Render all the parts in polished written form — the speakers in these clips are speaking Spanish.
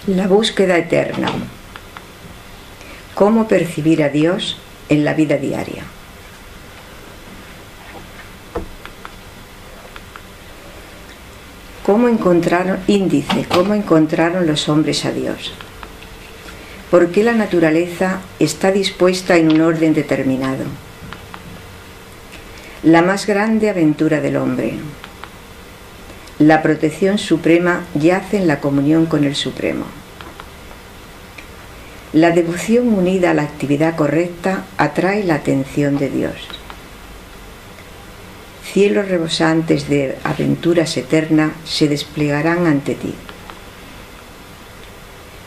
La búsqueda eterna. ¿Cómo percibir a Dios en la vida diaria? ¿Cómo encontraron los hombres a Dios? ¿Por qué la naturaleza está dispuesta en un orden determinado? La más grande aventura del hombre. La protección suprema yace en la comunión con el Supremo. La devoción unida a la actividad correcta atrae la atención de Dios. Cielos rebosantes de aventuras eternas se desplegarán ante ti.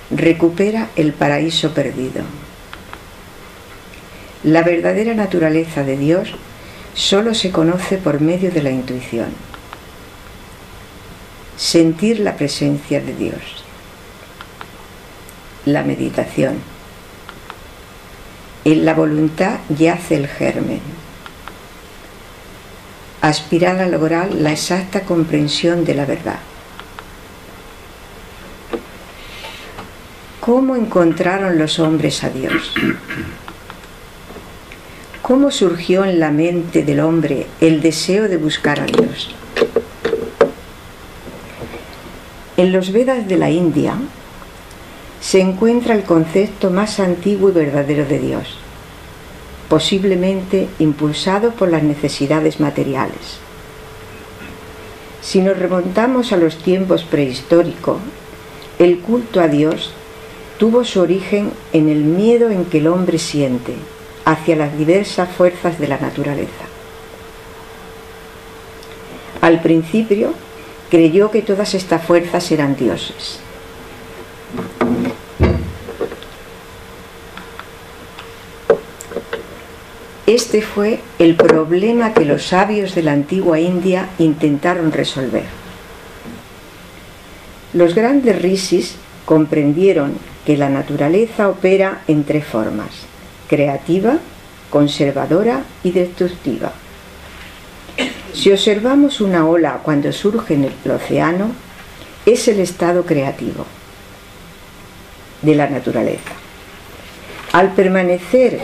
Recupera el paraíso perdido. La verdadera naturaleza de Dios solo se conoce por medio de la intuición. Sentir la presencia de Dios. La meditación. En la voluntad yace el germen. Aspirar a lograr la exacta comprensión de la verdad. ¿Cómo encontraron los hombres a Dios? ¿Cómo surgió en la mente del hombre el deseo de buscar a Dios? En los Vedas de la India se encuentra el concepto más antiguo y verdadero de Dios, posiblemente impulsado por las necesidades materiales. Si nos remontamos a los tiempos prehistóricos, el culto a Dios tuvo su origen en el miedo en que el hombre siente hacia las diversas fuerzas de la naturaleza. Al principio, creyó que todas estas fuerzas eran dioses. Este fue el problema que los sabios de la antigua India intentaron resolver. Los grandes rishis comprendieron que la naturaleza opera en tres formas: creativa, conservadora y destructiva. Si observamos una ola cuando surge en el océano, es el estado creativo de la naturaleza. Al permanecer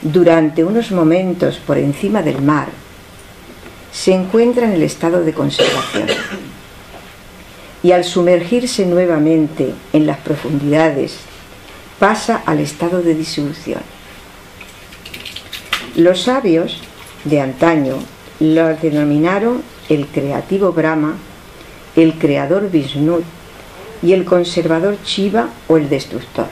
durante unos momentos por encima del mar, se encuentra en el estado de conservación. Y al sumergirse nuevamente en las profundidades, pasa al estado de disolución. Los sabios de antaño lo denominaron el creativo Brahma, el creador Vishnu y el conservador Shiva o el destructor.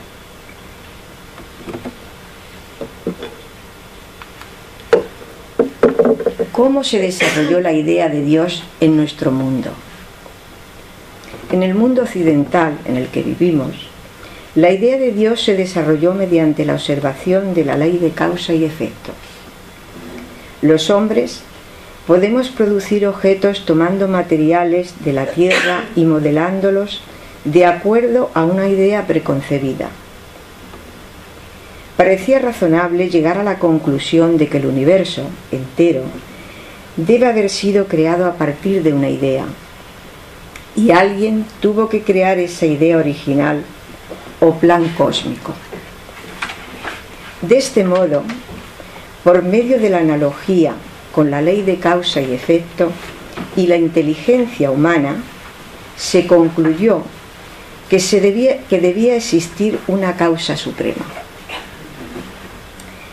¿Cómo se desarrolló la idea de Dios en nuestro mundo? En el mundo occidental en el que vivimos, la idea de Dios se desarrolló mediante la observación de la ley de causa y efecto. Los hombres podemos producir objetos tomando materiales de la tierra y modelándolos de acuerdo a una idea preconcebida. Parecía razonable llegar a la conclusión de que el universo entero debe haber sido creado a partir de una idea, y alguien tuvo que crear esa idea original o plan cósmico. De este modo, por medio de la analogía con la ley de causa y efecto y la inteligencia humana, se concluyó que debía existir una causa suprema.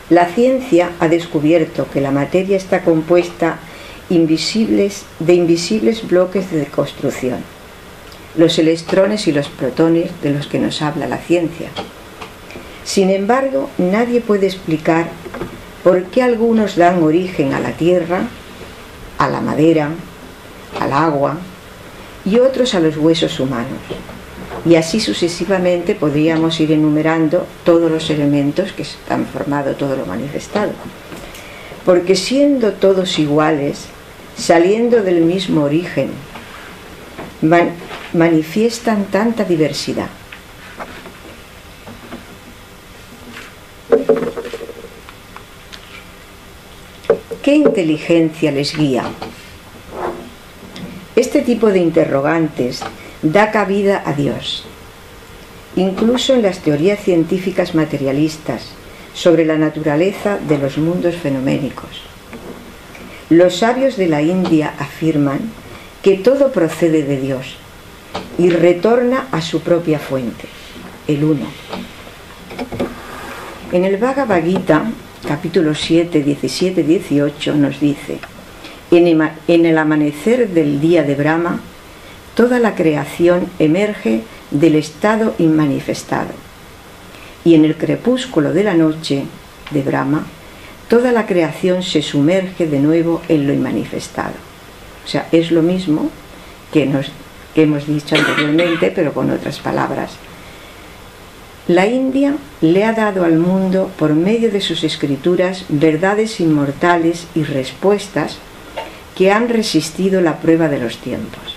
La ciencia ha descubierto que la materia está compuesta de invisibles bloques de construcción, los electrones y los protones de los que nos habla la ciencia. Sin embargo, nadie puede explicar por qué algunos dan origen a la tierra, a la madera, al agua y otros a los huesos humanos. Y así sucesivamente podríamos ir enumerando todos los elementos que han formado todo lo manifestado. Porque siendo todos iguales, saliendo del mismo origen, manifiestan tanta diversidad. ¿Qué inteligencia les guía? Este tipo de interrogantes da cabida a Dios, incluso en las teorías científicas materialistas sobre la naturaleza de los mundos fenoménicos. Los sabios de la India afirman que todo procede de Dios y retorna a su propia fuente, el Uno. En el Bhagavad Gita, capítulo 7, 17-18, nos dice: en el amanecer del día de Brahma, toda la creación emerge del estado inmanifestado, y en el crepúsculo de la noche de Brahma, toda la creación se sumerge de nuevo en lo inmanifestado. O sea, es lo mismo que hemos dicho anteriormente, pero con otras palabras. La India le ha dado al mundo, por medio de sus escrituras, verdades inmortales y respuestas que han resistido la prueba de los tiempos.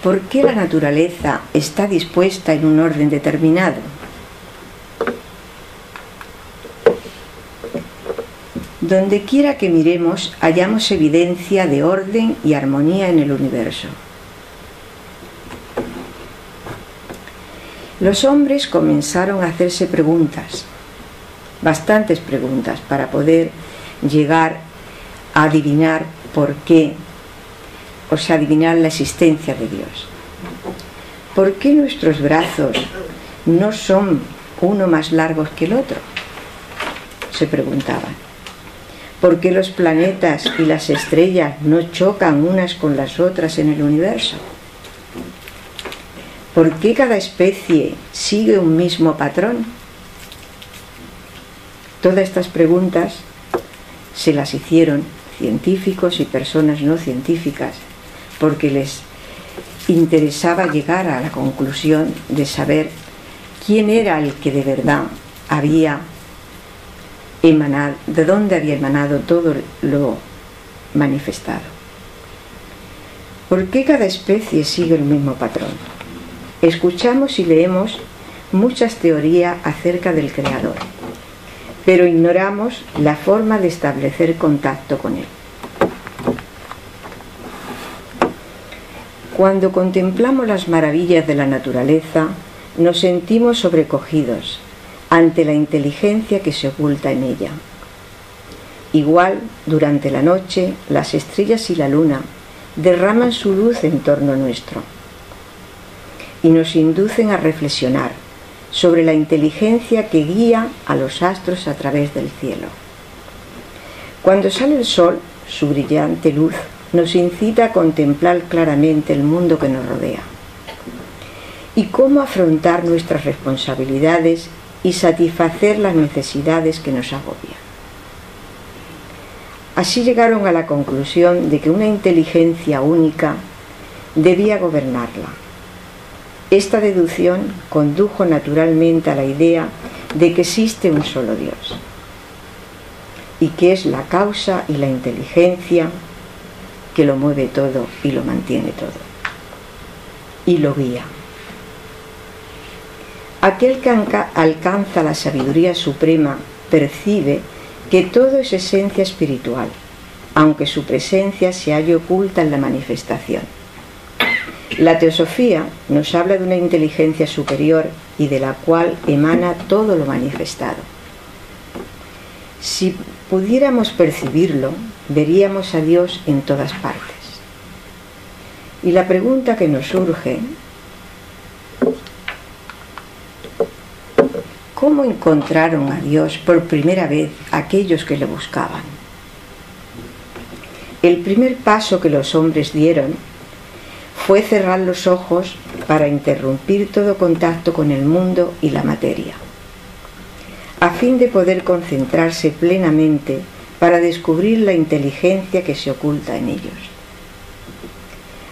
¿Por qué la naturaleza está dispuesta en un orden determinado? Donde quiera que miremos, hallamos evidencia de orden y armonía en el universo. Los hombres comenzaron a hacerse preguntas, bastantes preguntas, para poder llegar a adivinar por qué, o sea, adivinar la existencia de Dios. ¿Por qué nuestros brazos no son uno más largos que el otro?, se preguntaban. ¿Por qué los planetas y las estrellas no chocan unas con las otras en el universo? ¿Por qué cada especie sigue un mismo patrón? Todas estas preguntas se las hicieron científicos y personas no científicas, porque les interesaba llegar a la conclusión de saber quién era el que de verdad había emanado, de dónde había emanado todo lo manifestado. ¿Por qué cada especie sigue el mismo patrón? Escuchamos y leemos muchas teorías acerca del Creador, pero ignoramos la forma de establecer contacto con Él. Cuando contemplamos las maravillas de la naturaleza, nos sentimos sobrecogidos ante la inteligencia que se oculta en ella. Igual, durante la noche, las estrellas y la luna derraman su luz en torno nuestro y nos inducen a reflexionar sobre la inteligencia que guía a los astros a través del cielo. Cuando sale el sol, su brillante luz nos incita a contemplar claramente el mundo que nos rodea y cómo afrontar nuestras responsabilidades y satisfacer las necesidades que nos agobian. Así llegaron a la conclusión de que una inteligencia única debía gobernarla. Esta deducción condujo naturalmente a la idea de que existe un solo Dios y que es la causa y la inteligencia que lo mueve todo y lo mantiene todo y lo guía. Aquel que alcanza la sabiduría suprema percibe que todo es esencia espiritual, aunque su presencia se halle oculta en la manifestación. La teosofía nos habla de una inteligencia superior y de la cual emana todo lo manifestado. Si pudiéramos percibirlo, veríamos a Dios en todas partes. Y la pregunta que nos surge: ¿cómo encontraron a Dios por primera vez aquellos que le buscaban? El primer paso que los hombres dieron fue cerrar los ojos para interrumpir todo contacto con el mundo y la materia, a fin de poder concentrarse plenamente para descubrir la inteligencia que se oculta en ellos.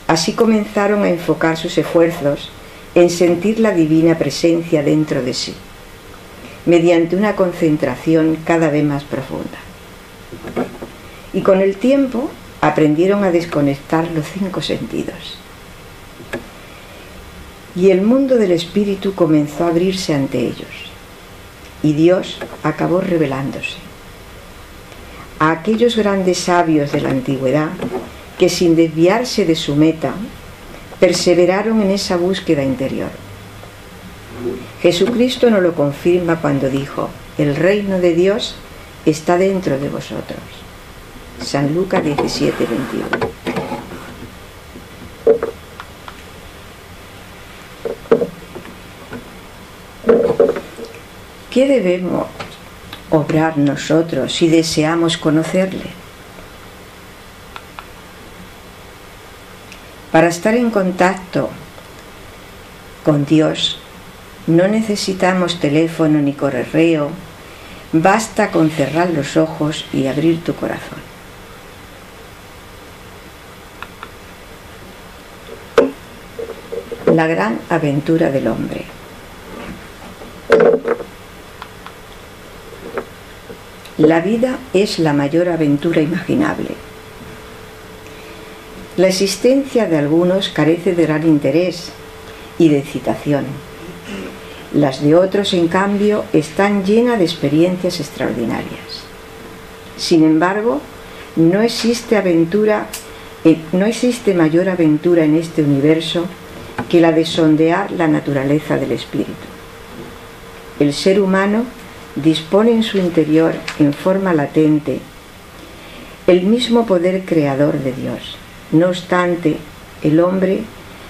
Así comenzaron a enfocar sus esfuerzos en sentir la divina presencia dentro de sí, mediante una concentración cada vez más profunda. Y con el tiempo aprendieron a desconectar los 5 sentidos. Y el mundo del espíritu comenzó a abrirse ante ellos, y Dios acabó revelándose a aquellos grandes sabios de la antigüedad que, sin desviarse de su meta, perseveraron en esa búsqueda interior. Jesucristo nos lo confirma cuando dijo: el reino de Dios está dentro de vosotros. San Lucas 17:21. ¿Qué debemos obrar nosotros si deseamos conocerle? Para estar en contacto con Dios no necesitamos teléfono ni correo, basta con cerrar los ojos y abrir tu corazón. La gran aventura del hombre. La vida es la mayor aventura imaginable. La existencia de algunos carece de gran interés y de excitación. Las de otros, en cambio, están llenas de experiencias extraordinarias. Sin embargo, no existe mayor aventura en este universo que la de sondear la naturaleza del espíritu. El ser humano dispone en su interior, en forma latente, el mismo poder creador de Dios. No obstante, el hombre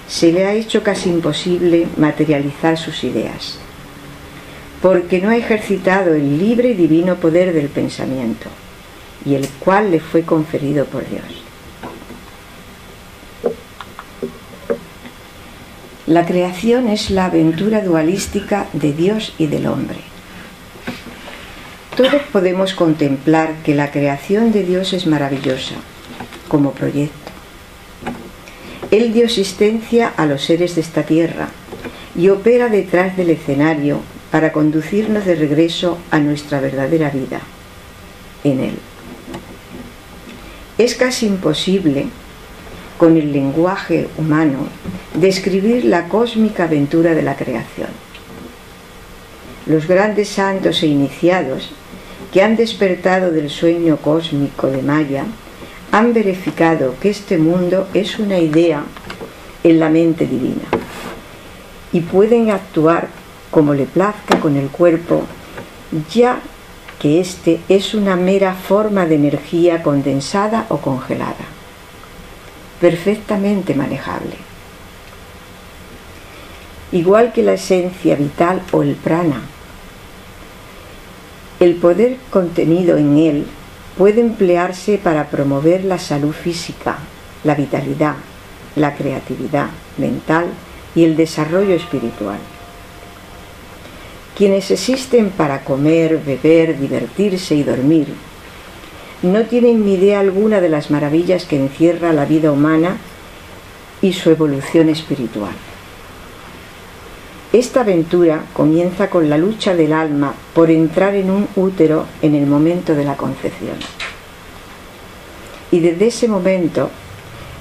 se le ha hecho casi imposible materializar sus ideas, porque no ha ejercitado el libre y divino poder del pensamiento, y el cual le fue conferido por Dios. La creación es la aventura dualística de Dios y del hombre. Todos podemos contemplar que la creación de Dios es maravillosa, como proyecto. Él dio existencia a los seres de esta tierra y opera detrás del escenario para conducirnos de regreso a nuestra verdadera vida, en Él. Es casi imposible, con el lenguaje humano, describir la cósmica aventura de la creación. Los grandes santos e iniciados que han despertado del sueño cósmico de Maya han verificado que este mundo es una idea en la mente divina y pueden actuar como le plazca con el cuerpo, ya que éste es una mera forma de energía condensada o congelada, perfectamente manejable. Igual que la esencia vital o el prana, el poder contenido en él puede emplearse para promover la salud física, la vitalidad, la creatividad mental y el desarrollo espiritual. Quienes existen para comer, beber, divertirse y dormir, no tienen ni idea alguna de las maravillas que encierra la vida humana y su evolución espiritual. Esta aventura comienza con la lucha del alma por entrar en un útero en el momento de la concepción. Y desde ese momento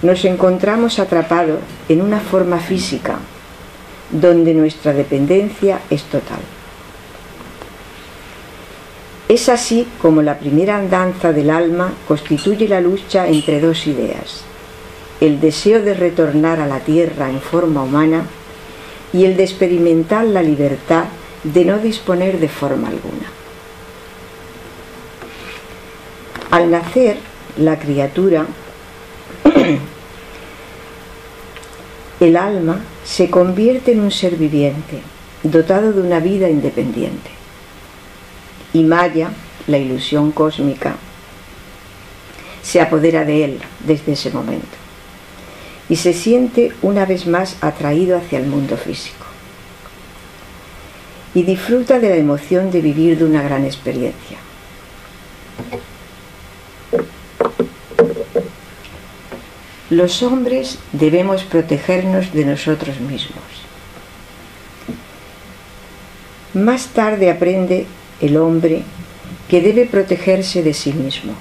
nos encontramos atrapados en una forma física, donde nuestra dependencia es total. Es así como la primera andanza del alma constituye la lucha entre dos ideas: el deseo de retornar a la tierra en forma humana y el de experimentar la libertad de no disponer de forma alguna. Al nacer, la criatura, el alma, se convierte en un ser viviente, dotado de una vida independiente. Y Maya, la ilusión cósmica, se apodera de él desde ese momento y se siente una vez más atraído hacia el mundo físico y disfruta de la emoción de vivir de una gran experiencia. Los hombres debemos protegernos de nosotros mismos. Más tarde aprende el hombre que debe protegerse de sí mismo,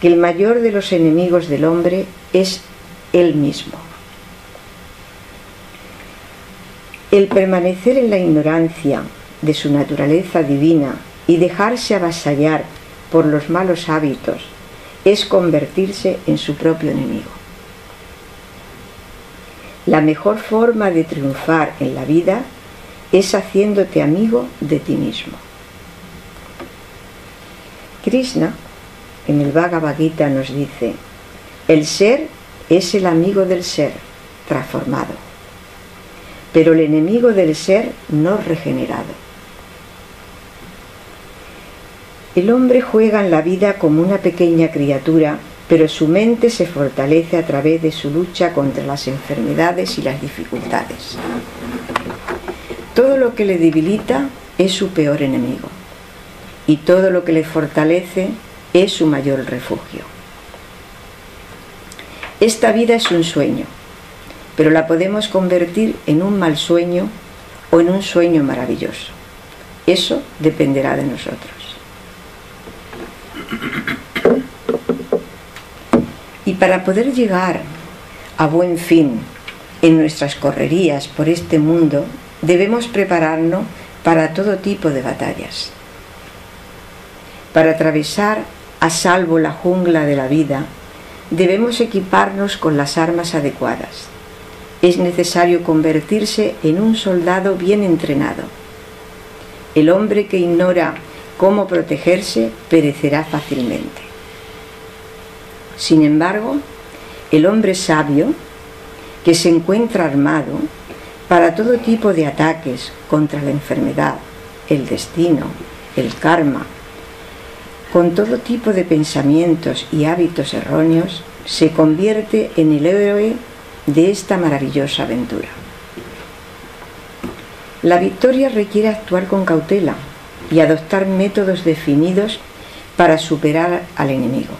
que el mayor de los enemigos del hombre es él mismo. El permanecer en la ignorancia de su naturaleza divina y dejarse avasallar por los malos hábitos es convertirse en su propio enemigo. La mejor forma de triunfar en la vida es haciéndote amigo de ti mismo. Krishna, en el Bhagavad Gita, nos dice: el ser es el amigo del ser transformado, pero el enemigo del ser no regenerado. El hombre juega en la vida como una pequeña criatura, pero su mente se fortalece a través de su lucha contra las enfermedades y las dificultades. Todo lo que le debilita es su peor enemigo, y todo lo que le fortalece es su mayor refugio. Esta vida es un sueño, pero la podemos convertir en un mal sueño o en un sueño maravilloso. Eso dependerá de nosotros. Y para poder llegar a buen fin en nuestras correrías por este mundo, debemos prepararnos para todo tipo de batallas. Para atravesar a salvo la jungla de la vida, debemos equiparnos con las armas adecuadas. Es necesario convertirse en un soldado bien entrenado. El hombre que ignora cómo protegerse perecerá fácilmente. Sin embargo, el hombre sabio, que se encuentra armado para todo tipo de ataques contra la enfermedad, el destino, el karma, con todo tipo de pensamientos y hábitos erróneos, se convierte en el héroe de esta maravillosa aventura. La victoria requiere actuar con cautela y adoptar métodos definidos para superar al enemigo.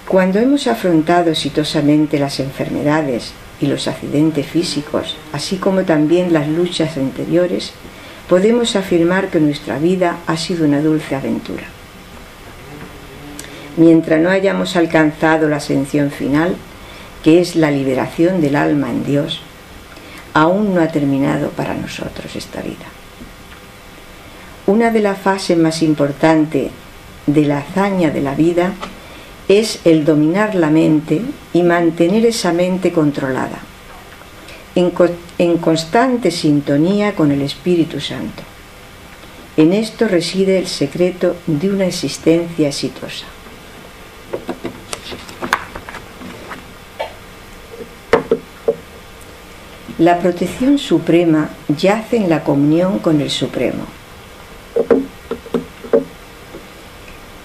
Cuando hemos afrontado exitosamente las enfermedades y los accidentes físicos, así como también las luchas anteriores, podemos afirmar que nuestra vida ha sido una dulce aventura. Mientras no hayamos alcanzado la ascensión final, que es la liberación del alma en Dios, aún no ha terminado para nosotros esta vida. Una de las fases más importantes de la hazaña de la vida es el dominar la mente y mantener esa mente controlada, en constante sintonía con el Espíritu Santo. En esto reside el secreto de una existencia exitosa. La protección suprema yace en la comunión con el Supremo.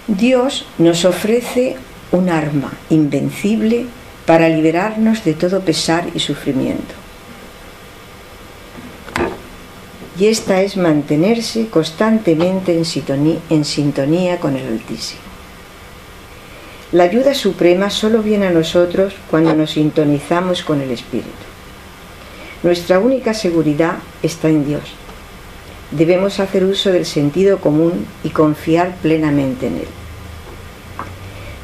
Dios nos ofrece un arma invencible para liberarnos de todo pesar y sufrimiento. Y esta es mantenerse constantemente en sintonía con el Altísimo. La ayuda suprema solo viene a nosotros cuando nos sintonizamos con el Espíritu. Nuestra única seguridad está en Dios. Debemos hacer uso del sentido común y confiar plenamente en Él.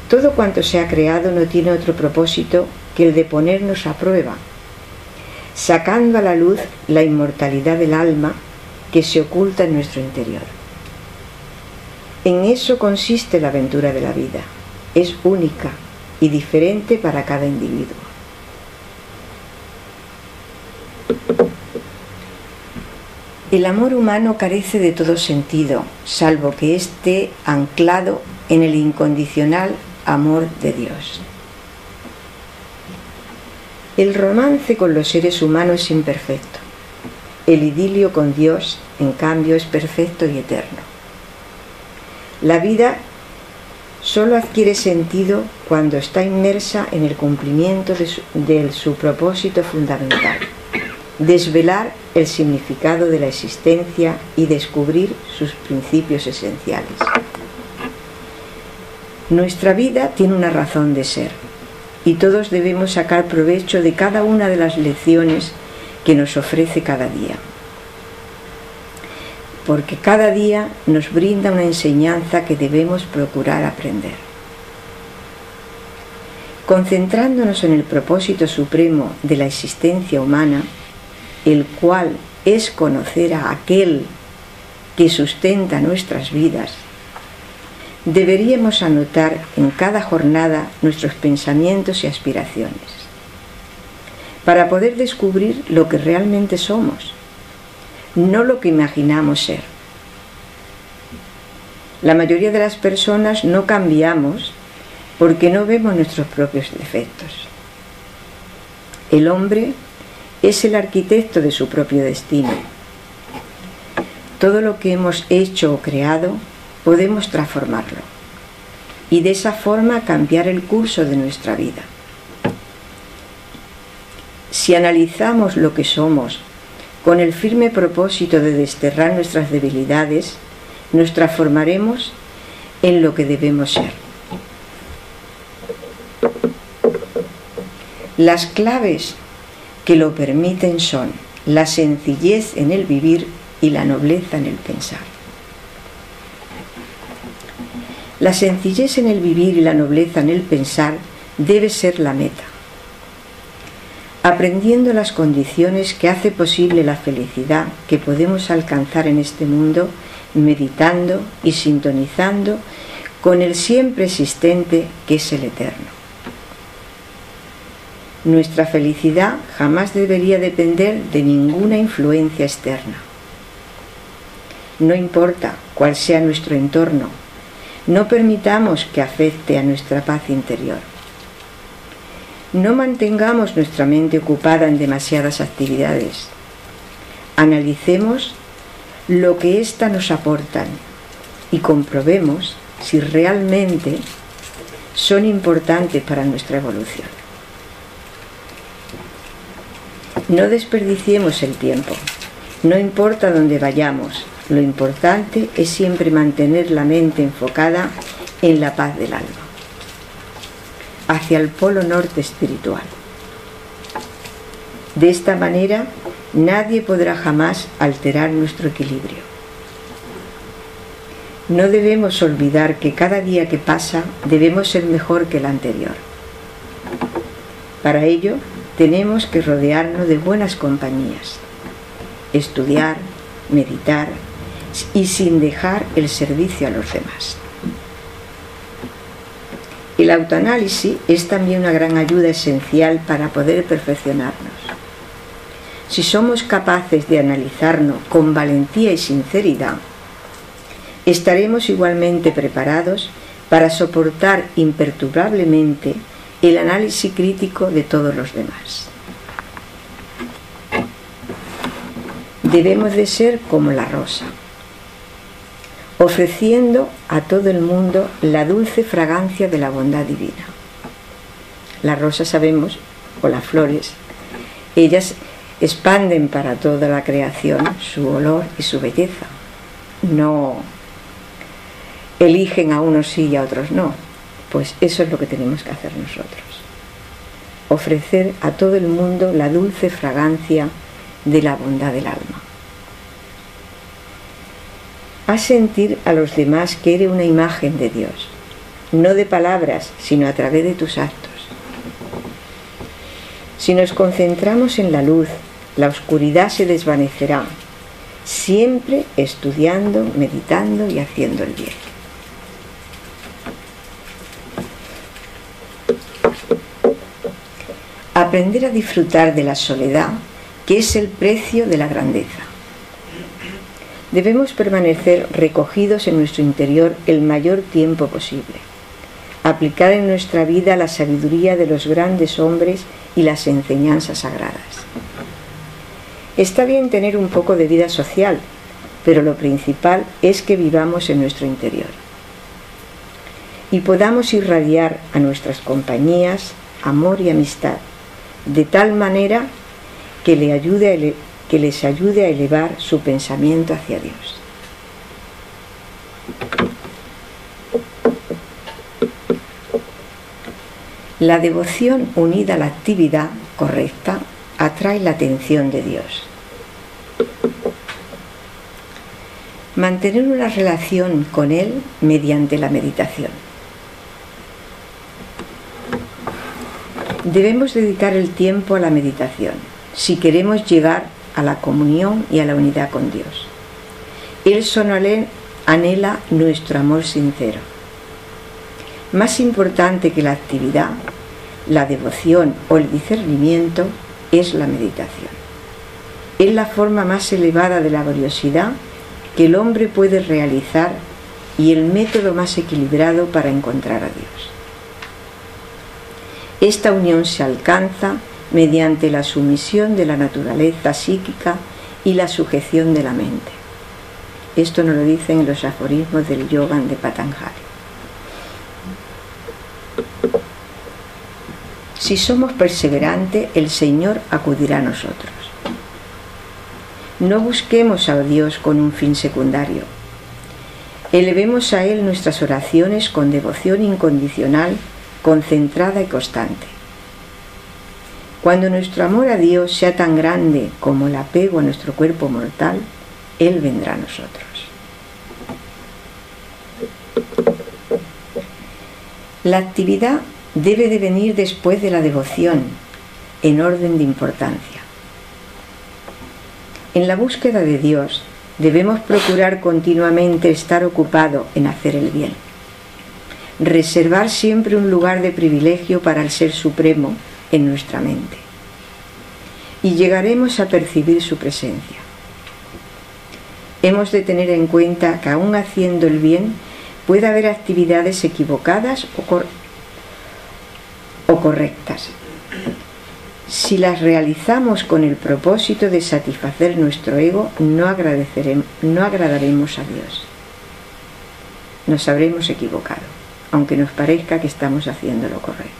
Todo cuanto se ha creado no tiene otro propósito que el de ponernos a prueba, sacando a la luz la inmortalidad del alma que se oculta en nuestro interior. En eso consiste la aventura de la vida. Es única y diferente para cada individuo. El amor humano carece de todo sentido, salvo que esté anclado en el incondicional amor de Dios. El romance con los seres humanos es imperfecto. El idilio con Dios, en cambio, es perfecto y eterno. La vida solo adquiere sentido cuando está inmersa en el cumplimiento de su propósito fundamental: desvelar el significado de la existencia y descubrir sus principios esenciales. Nuestra vida tiene una razón de ser, y todos debemos sacar provecho de cada una de las lecciones que nos ofrece cada día, porque cada día nos brinda una enseñanza que debemos procurar aprender. Concentrándonos en el propósito supremo de la existencia humana, el cual es conocer a aquel que sustenta nuestras vidas, deberíamos anotar en cada jornada nuestros pensamientos y aspiraciones. para poder descubrir lo que realmente somos, no lo que imaginamos ser. La mayoría de las personas no cambiamos porque no vemos nuestros propios defectos. El hombre es el arquitecto de su propio destino. Todo lo que hemos hecho o creado podemos transformarlo y de esa forma cambiar el curso de nuestra vida. Si analizamos lo que somos con el firme propósito de desterrar nuestras debilidades, nos transformaremos en lo que debemos ser. Las claves que lo permiten son la sencillez en el vivir y la nobleza en el pensar. La sencillez en el vivir y la nobleza en el pensar debe ser la meta. Aprendiendo las condiciones que hace posible la felicidad que podemos alcanzar en este mundo, meditando y sintonizando con el siempre existente que es el eterno. Nuestra felicidad jamás debería depender de ninguna influencia externa. No importa cuál sea nuestro entorno, no permitamos que afecte a nuestra paz interior. No mantengamos nuestra mente ocupada en demasiadas actividades. Analicemos lo que éstas nos aportan y comprobemos si realmente son importantes para nuestra evolución. No desperdiciemos el tiempo. No importa dónde vayamos, lo importante es siempre mantener la mente enfocada en la paz del alma, hacia el polo norte espiritual. De esta manera, nadie podrá jamás alterar nuestro equilibrio. No debemos olvidar que cada día que pasa debemos ser mejor que el anterior. Para ello, tenemos que rodearnos de buenas compañías, estudiar, meditar y sin dejar el servicio a los demás. El autoanálisis es también una gran ayuda esencial para poder perfeccionarnos. Si somos capaces de analizarnos con valentía y sinceridad, estaremos igualmente preparados para soportar imperturbablemente el análisis crítico de todos los demás. Debemos de ser como la rosa, ofreciendo a todo el mundo la dulce fragancia de la bondad divina. Las rosas, sabemos, o las flores, ellas expanden para toda la creación su olor y su belleza. No eligen a unos sí y a otros no. Pues eso es lo que tenemos que hacer nosotros. Ofrecer a todo el mundo la dulce fragancia de la bondad del alma. Haz sentir a los demás que eres una imagen de Dios, no de palabras, sino a través de tus actos. Si nos concentramos en la luz, la oscuridad se desvanecerá, siempre estudiando, meditando y haciendo el bien. Aprender a disfrutar de la soledad, que es el precio de la grandeza. Debemos permanecer recogidos en nuestro interior el mayor tiempo posible. Aplicar en nuestra vida la sabiduría de los grandes hombres y las enseñanzas sagradas. Está bien tener un poco de vida social, pero lo principal es que vivamos en nuestro interior y podamos irradiar a nuestras compañías amor y amistad, de tal manera que les ayude a elevar su pensamiento hacia Dios. La devoción unida a la actividad correcta atrae la atención de Dios. Mantener una relación con Él mediante la meditación. Debemos dedicar el tiempo a la meditación si queremos llegar a la comunión y a la unidad con Dios. Él solo anhela nuestro amor sincero. Más importante que la actividad, la devoción o el discernimiento es la meditación. Es la forma más elevada de laboriosidad que el hombre puede realizar y el método más equilibrado para encontrar a Dios. Esta unión se alcanza mediante la sumisión de la naturaleza psíquica y la sujeción de la mente. Esto nos lo dicen en los aforismos del Yogan de Patanjali. Si somos perseverantes, el Señor acudirá a nosotros. No busquemos a Dios con un fin secundario. Elevemos a Él nuestras oraciones con devoción incondicional, concentrada y constante. Cuando nuestro amor a Dios sea tan grande como el apego a nuestro cuerpo mortal, Él vendrá a nosotros. La actividad debe de venir después de la devoción, en orden de importancia. En la búsqueda de Dios debemos procurar continuamente estar ocupado en hacer el bien. Reservar siempre un lugar de privilegio para el Ser Supremo en nuestra mente. Y llegaremos a percibir su presencia. Hemos de tener en cuenta que aún haciendo el bien puede haber actividades equivocadas o correctas. Si las realizamos con el propósito de satisfacer nuestro ego, no agradaremos a Dios. Nos habremos equivocado, aunque nos parezca que estamos haciendo lo correcto.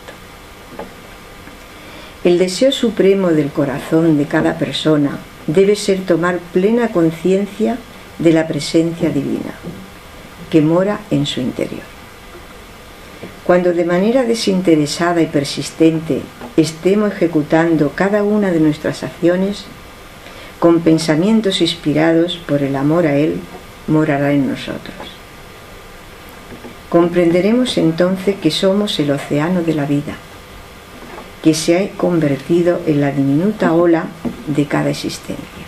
El deseo supremo del corazón de cada persona debe ser tomar plena conciencia de la presencia divina, que mora en su interior. Cuando de manera desinteresada y persistente estemos ejecutando cada una de nuestras acciones, con pensamientos inspirados por el amor a Él, morará en nosotros. Comprenderemos entonces que somos el océano de la vida, que se ha convertido en la diminuta ola de cada existencia.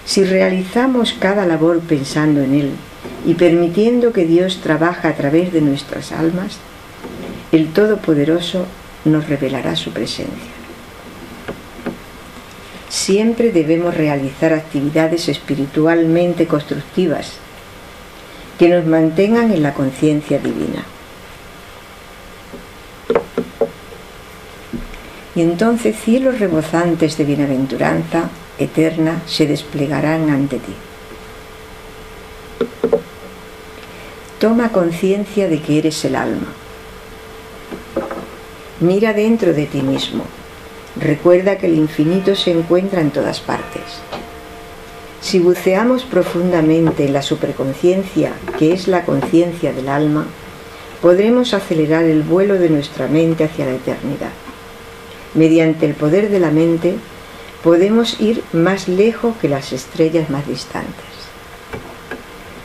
Si realizamos cada labor pensando en Él y permitiendo que Dios trabaje a través de nuestras almas, el Todopoderoso nos revelará su presencia. Siempre debemos realizar actividades espiritualmente constructivas que nos mantengan en la conciencia divina. Y entonces cielos rebozantes de bienaventuranza eterna se desplegarán ante ti. Toma conciencia de que eres el alma. Mira dentro de ti mismo. Recuerda que el infinito se encuentra en todas partes. Si buceamos profundamente en la superconciencia, que es la conciencia del alma, podremos acelerar el vuelo de nuestra mente hacia la eternidad. Mediante el poder de la mente, podemos ir más lejos que las estrellas más distantes.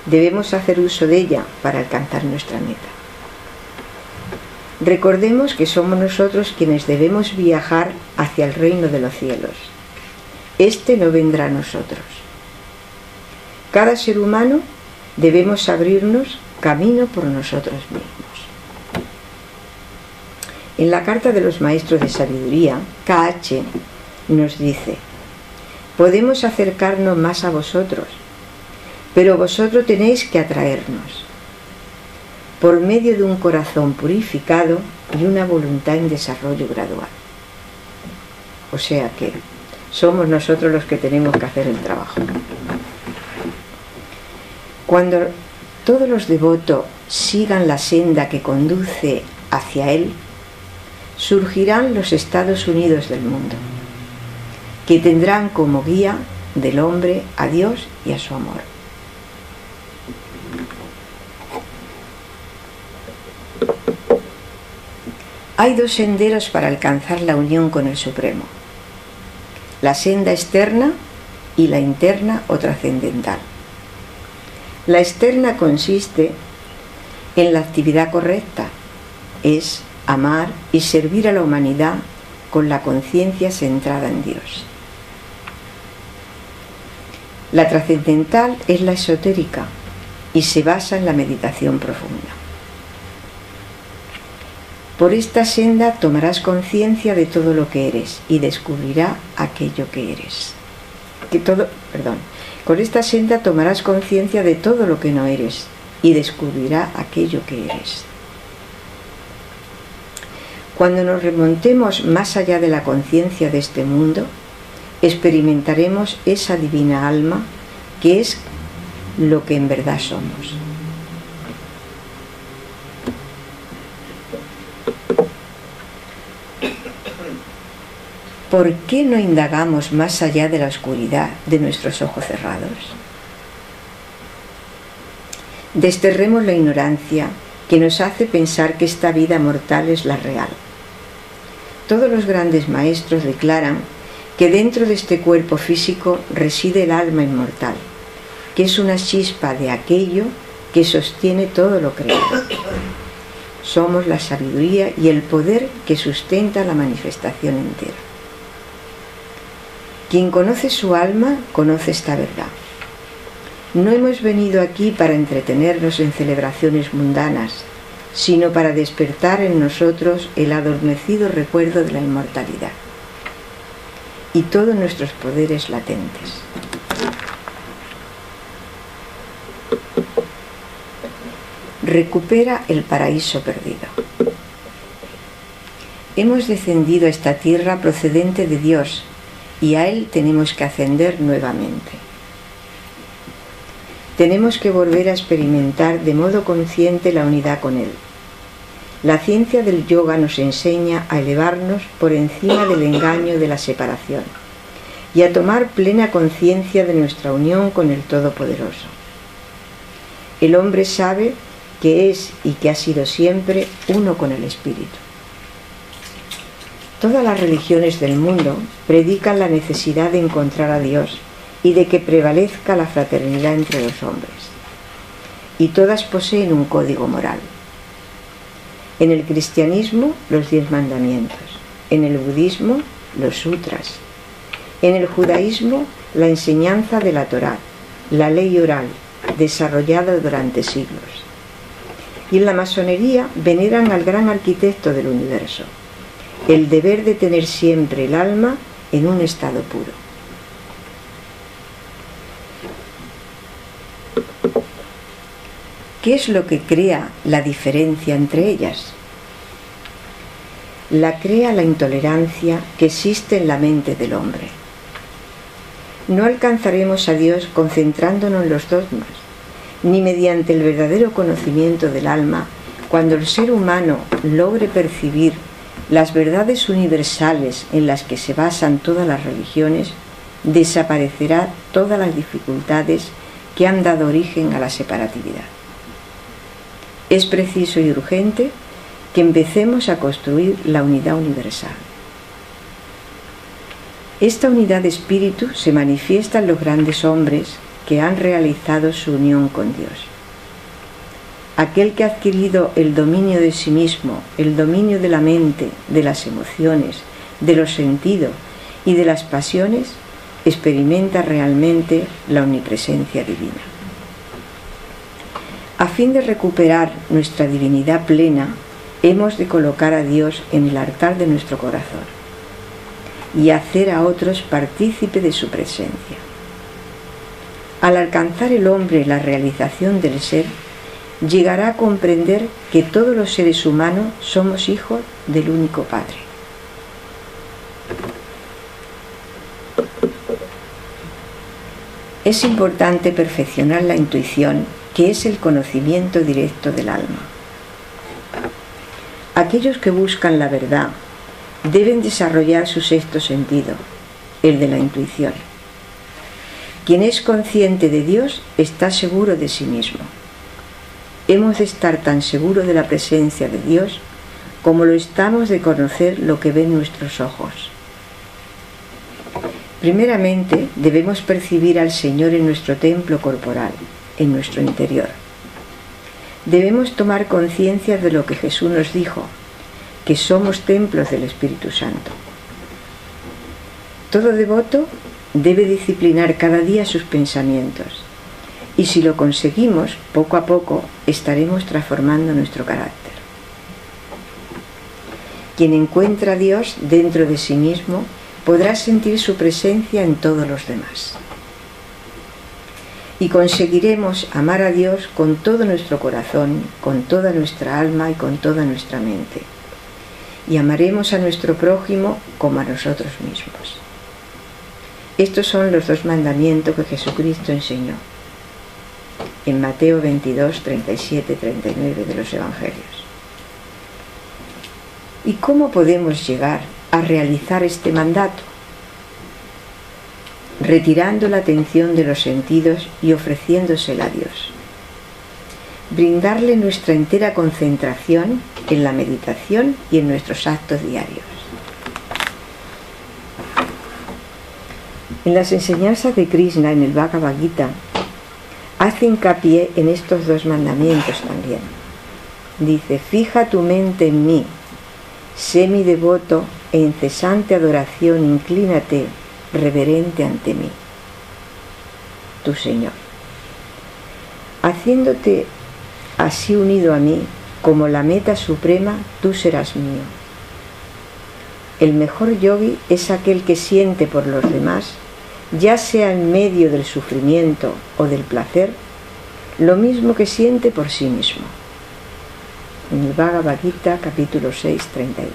Debemos hacer uso de ella para alcanzar nuestra meta. Recordemos que somos nosotros quienes debemos viajar hacia el reino de los cielos. Este no vendrá a nosotros. Cada ser humano debemos abrirnos camino por nosotros mismos. En la carta de los maestros de sabiduría, KH nos dice: podemos acercarnos más a vosotros, pero vosotros tenéis que atraernos por medio de un corazón purificado y una voluntad en desarrollo gradual. O sea que somos nosotros los que tenemos que hacer el trabajo. Cuando todos los devotos sigan la senda que conduce hacia Él, surgirán los Estados Unidos del mundo, que tendrán como guía del hombre a Dios y a su amor. Hay dos senderos para alcanzar la unión con el Supremo: la senda externa y la interna o trascendental. La externa consiste en la actividad correcta, es amar y servir a la humanidad con la conciencia centrada en Dios. La trascendental es la esotérica y se basa en la meditación profunda. Por esta senda tomarás conciencia de todo lo que eres y descubrirá aquello que eres. Por esta senda tomarás conciencia de todo lo que no eres y descubrirá aquello que eres. Cuando nos remontemos más allá de la conciencia de este mundo, experimentaremos esa divina alma que es lo que en verdad somos. ¿Por qué no indagamos más allá de la oscuridad de nuestros ojos cerrados? Desterremos la ignorancia que nos hace pensar que esta vida mortal es la real. Todos los grandes maestros declaran que dentro de este cuerpo físico reside el alma inmortal, que es una chispa de aquello que sostiene todo lo creado. Somos la sabiduría y el poder que sustenta la manifestación entera. Quien conoce su alma, conoce esta verdad. No hemos venido aquí para entretenernos en celebraciones mundanas, sino para despertar en nosotros el adormecido recuerdo de la inmortalidad y todos nuestros poderes latentes. Recupera el paraíso perdido. Hemos descendido a esta tierra procedente de Dios y a Él tenemos que ascender nuevamente. Tenemos que volver a experimentar de modo consciente la unidad con Él. La ciencia del yoga nos enseña a elevarnos por encima del engaño de la separación y a tomar plena conciencia de nuestra unión con el Todopoderoso. El hombre sabe que es y que ha sido siempre uno con el Espíritu. Todas las religiones del mundo predican la necesidad de encontrar a Dios y de que prevalezca la fraternidad entre los hombres. Y todas poseen un código moral. En el cristianismo, los 10 mandamientos. En el budismo, los sutras. En el judaísmo, la enseñanza de la Torá, la ley oral, desarrollada durante siglos. Y en la masonería veneran al gran arquitecto del universo, el deber de tener siempre el alma en un estado puro. ¿Qué es lo que crea la diferencia entre ellas? La crea la intolerancia que existe en la mente del hombre. No alcanzaremos a Dios concentrándonos en los dogmas, ni mediante el verdadero conocimiento del alma, cuando el ser humano logre percibir las verdades universales en las que se basan todas las religiones, desaparecerá todas las dificultades que han dado origen a la separatividad. Es preciso y urgente que empecemos a construir la unidad universal. Esta unidad de espíritu se manifiesta en los grandes hombres que han realizado su unión con Dios. Aquel que ha adquirido el dominio de sí mismo, el dominio de la mente, de las emociones, de los sentidos y de las pasiones, experimenta realmente la omnipresencia divina. A fin de recuperar nuestra divinidad plena, hemos de colocar a Dios en el altar de nuestro corazón y hacer a otros partícipe de su presencia. Al alcanzar el hombre la realización del ser, llegará a comprender que todos los seres humanos somos hijos del único Padre. Es importante perfeccionar la intuición, que es el conocimiento directo del alma. Aquellos que buscan la verdad deben desarrollar su sexto sentido, el de la intuición. Quien es consciente de Dios está seguro de sí mismo. Hemos de estar tan seguros de la presencia de Dios como lo estamos de conocer lo que ven nuestros ojos. Primeramente, debemos percibir al Señor en nuestro templo corporal, en nuestro interior. Debemos tomar conciencia de lo que Jesús nos dijo, que somos templos del Espíritu Santo. Todo devoto debe disciplinar cada día sus pensamientos, y si lo conseguimos, poco a poco estaremos transformando nuestro carácter. Quien encuentra a Dios dentro de sí mismo podrá sentir su presencia en todos los demás. Y conseguiremos amar a Dios con todo nuestro corazón, con toda nuestra alma y con toda nuestra mente. Y amaremos a nuestro prójimo como a nosotros mismos. Estos son los 2 mandamientos que Jesucristo enseñó en Mateo 22, 37, 39 de los Evangelios. ¿Y cómo podemos llegar a realizar este mandato? Retirando la atención de los sentidos y ofreciéndosela a Dios. Brindarle nuestra entera concentración en la meditación y en nuestros actos diarios. En las enseñanzas de Krishna en el Bhagavad Gita hace hincapié en estos 2 mandamientos también. Dice: fija tu mente en mí, sé mi devoto e incesante adoración, inclínate reverente ante mí, tu Señor. Haciéndote así unido a mí, como la meta suprema, tú serás mío. El mejor yogi es aquel que siente por los demás, ya sea en medio del sufrimiento o del placer, lo mismo que siente por sí mismo. En el Bhagavad Gita, capítulo 6, 32.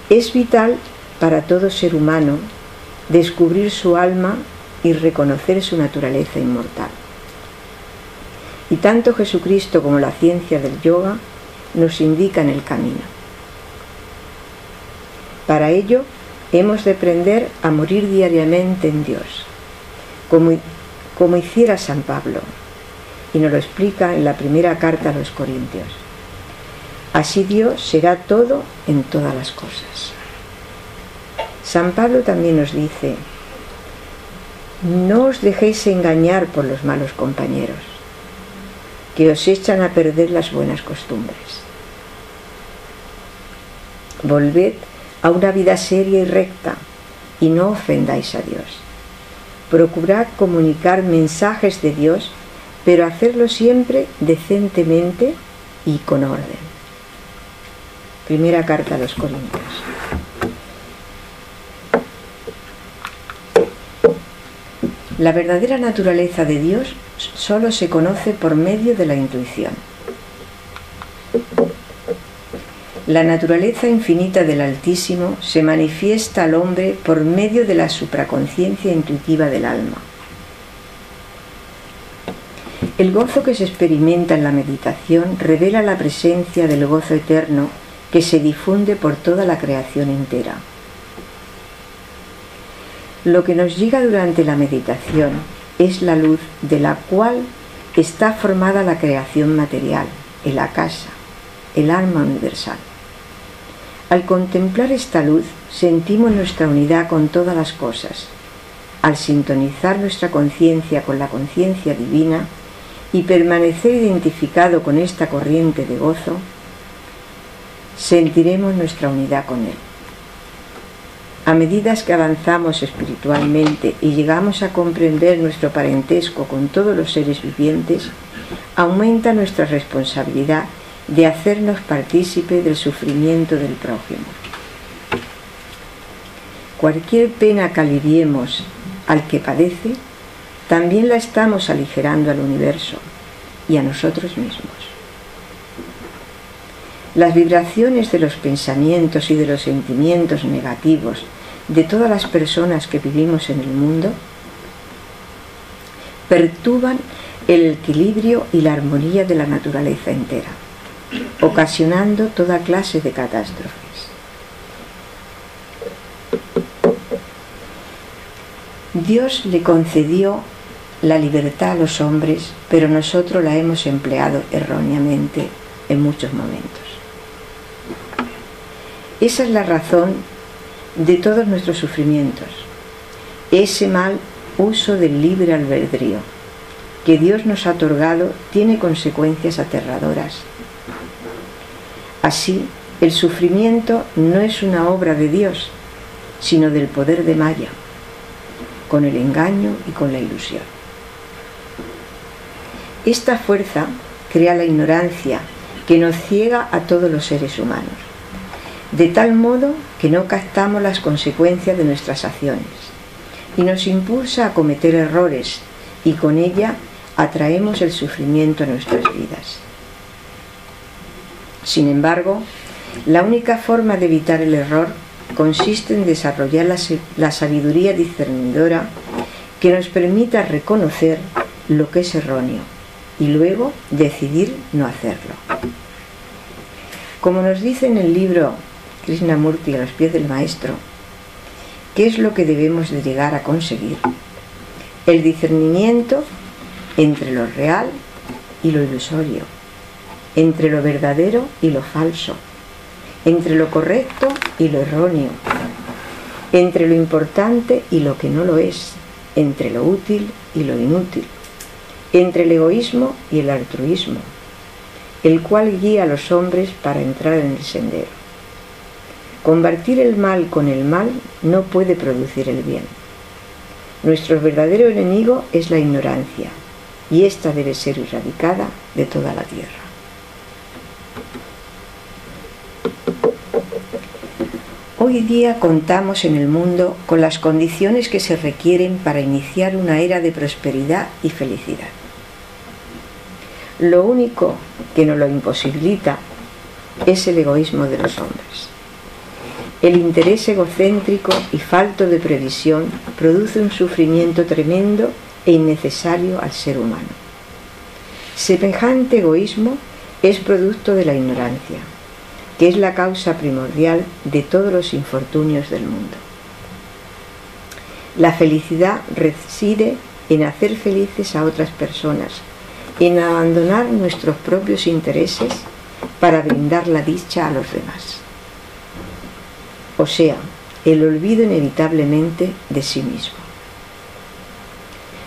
Es vital para todo ser humano descubrir su alma y reconocer su naturaleza inmortal. Y tanto Jesucristo como la ciencia del yoga nos indican el camino. Para ello, hemos de aprender a morir diariamente en Dios, como hiciera San Pablo, y nos lo explica en la primera carta a los Corintios. Así Dios será todo en todas las cosas. San Pablo también nos dice: no os dejéis engañar por los malos compañeros, que os echan a perder las buenas costumbres. Volved a una vida seria y recta, y no ofendáis a Dios. Procurad comunicar mensajes de Dios, pero hacerlo siempre decentemente y con orden. Primera carta a los Corintios. La verdadera naturaleza de Dios solo se conoce por medio de la intuición. La naturaleza infinita del Altísimo se manifiesta al hombre por medio de la supraconciencia intuitiva del alma. El gozo que se experimenta en la meditación revela la presencia del gozo eterno que se difunde por toda la creación entera. Lo que nos llega durante la meditación es la luz de la cual está formada la creación material, el akasha, el alma universal. Al contemplar esta luz, sentimos nuestra unidad con todas las cosas. Al sintonizar nuestra conciencia con la conciencia divina y permanecer identificado con esta corriente de gozo, sentiremos nuestra unidad con Él. A medida que avanzamos espiritualmente y llegamos a comprender nuestro parentesco con todos los seres vivientes, aumenta nuestra responsabilidad de hacernos partícipe del sufrimiento del prójimo. Cualquier pena que aliviemos al que padece, también la estamos aligerando al universo y a nosotros mismos. Las vibraciones de los pensamientos y de los sentimientos negativos de todas las personas que vivimos en el mundo perturban el equilibrio y la armonía de la naturaleza entera, ocasionando toda clase de catástrofes. Dios le concedió la libertad a los hombres, pero nosotros la hemos empleado erróneamente en muchos momentos. Esa es la razón de todos nuestros sufrimientos, ese mal uso del libre albedrío que Dios nos ha otorgado tiene consecuencias aterradoras. Así, el sufrimiento no es una obra de Dios, sino del poder de Maya, con el engaño y con la ilusión. Esta fuerza crea la ignorancia que nos ciega a todos los seres humanos. de tal modo que no captamos las consecuencias de nuestras acciones, y nos impulsa a cometer errores, y con ella atraemos el sufrimiento a nuestras vidas. Sin embargo, la única forma de evitar el error consiste en desarrollar la sabiduría discernidora que nos permita reconocer lo que es erróneo y luego decidir no hacerlo. Como nos dice en el libro Krishnamurti, a los pies del maestro, ¿qué es lo que debemos de llegar a conseguir? El discernimiento entre lo real y lo ilusorio, entre lo verdadero y lo falso, entre lo correcto y lo erróneo, entre lo importante y lo que no lo es, entre lo útil y lo inútil, entre el egoísmo y el altruismo, el cual guía a los hombres para entrar en el sendero. Combatir el mal con el mal no puede producir el bien. Nuestro verdadero enemigo es la ignorancia, y ésta debe ser erradicada de toda la tierra. Hoy día contamos en el mundo con las condiciones que se requieren para iniciar una era de prosperidad y felicidad. Lo único que nos lo imposibilita es el egoísmo de los hombres. El interés egocéntrico y falto de previsión produce un sufrimiento tremendo e innecesario al ser humano. Semejante egoísmo es producto de la ignorancia, que es la causa primordial de todos los infortunios del mundo. La felicidad reside en hacer felices a otras personas, en abandonar nuestros propios intereses para brindar la dicha a los demás. O sea, el olvido inevitablemente de sí mismo.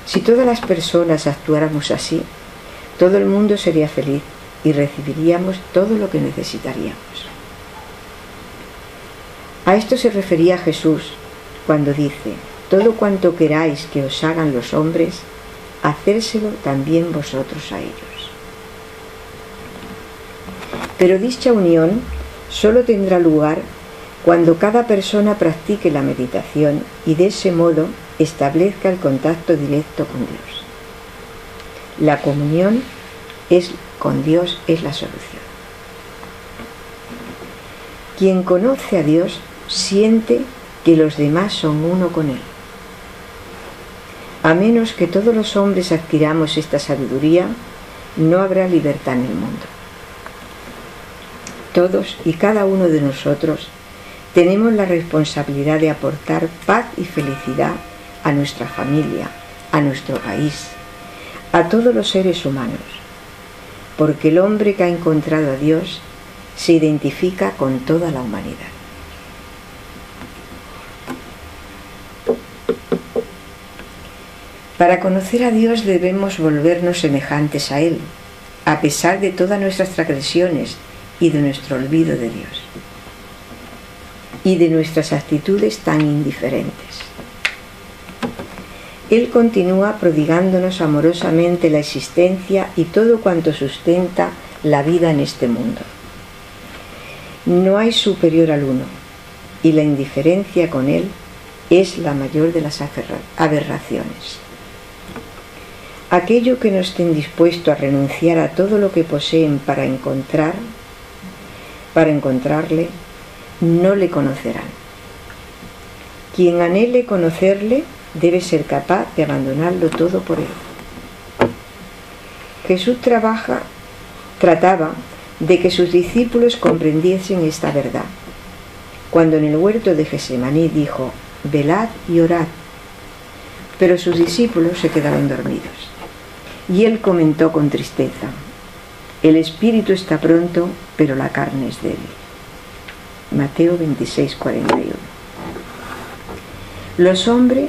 Si todas las personas actuáramos así, todo el mundo sería feliz y recibiríamos todo lo que necesitaríamos. A esto se refería Jesús cuando dice: todo cuanto queráis que os hagan los hombres, hacérselo también vosotros a ellos. Pero dicha unión solo tendrá lugar cuando cada persona practique la meditación y de ese modo establezca el contacto directo con Dios. La comunión con Dios es la solución. Quien conoce a Dios siente que los demás son uno con Él. A menos que todos los hombres adquiramos esta sabiduría, no habrá libertad en el mundo. Todos y cada uno de nosotros tenemos la responsabilidad de aportar paz y felicidad a nuestra familia, a nuestro país, a todos los seres humanos, porque el hombre que ha encontrado a Dios se identifica con toda la humanidad. Para conocer a Dios debemos volvernos semejantes a Él, a pesar de todas nuestras transgresiones y de nuestro olvido de Dios, y de nuestras actitudes tan indiferentes. Él continúa prodigándonos amorosamente la existencia y todo cuanto sustenta la vida en este mundo. No hay superior al uno, y la indiferencia con Él es la mayor de las aberraciones. Aquellos que no estén dispuestos a renunciar a todo lo que poseen para encontrarle, no le conocerán. Quien anhele conocerle debe ser capaz de abandonarlo todo por Él. Jesús trataba de que sus discípulos comprendiesen esta verdad, cuando en el huerto de Getsemaní dijo: velad y orad. Pero sus discípulos se quedaron dormidos. Y Él comentó con tristeza: el espíritu está pronto, pero la carne es débil. Mateo 26:41. Los hombres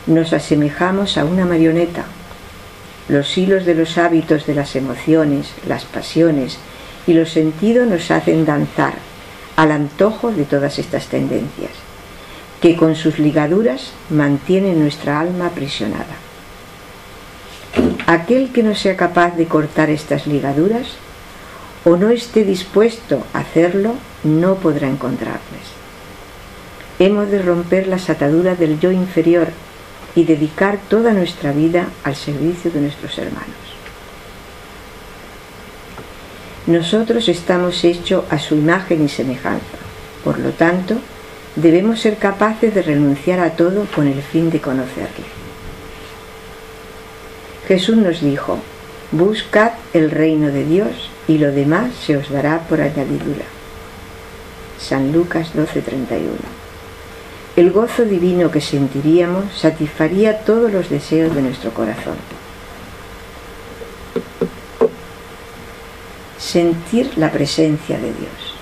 nos asemejamos a una marioneta. Los hilos de los hábitos de las emociones, las pasiones y los sentidos nos hacen danzar al antojo de todas estas tendencias, que con sus ligaduras mantienen nuestra alma aprisionada. Aquel que no sea capaz de cortar estas ligaduras o no esté dispuesto a hacerlo, no podrá encontrarles. Hemos de romper las ataduras del yo inferior y dedicar toda nuestra vida al servicio de nuestros hermanos. Nosotros estamos hechos a su imagen y semejanza, por lo tanto, debemos ser capaces de renunciar a todo con el fin de conocerle. Jesús nos dijo: buscad el reino de Dios y lo demás se os dará por añadidura. San Lucas 12:31. El gozo divino que sentiríamos satisfaría todos los deseos de nuestro corazón. Sentir la presencia de Dios.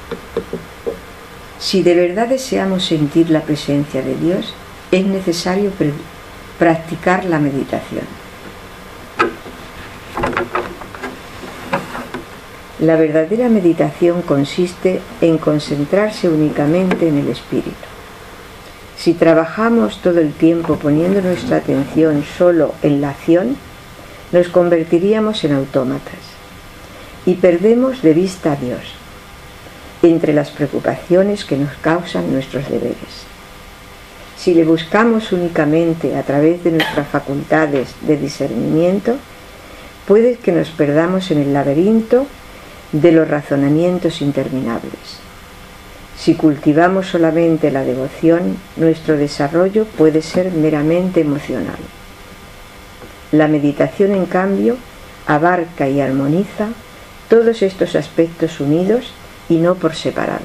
Si de verdad deseamos sentir la presencia de Dios, es necesario practicar la meditación. La verdadera meditación consiste en concentrarse únicamente en el espíritu. Si trabajamos todo el tiempo poniendo nuestra atención solo en la acción, nos convertiríamos en autómatas y perdemos de vista a Dios entre las preocupaciones que nos causan nuestros deberes. Si le buscamos únicamente a través de nuestras facultades de discernimiento, puede que nos perdamos en el laberinto de los razonamientos interminables. Si cultivamos solamente la devoción, nuestro desarrollo puede ser meramente emocional. La meditación, en cambio, abarca y armoniza todos estos aspectos unidos y no por separado.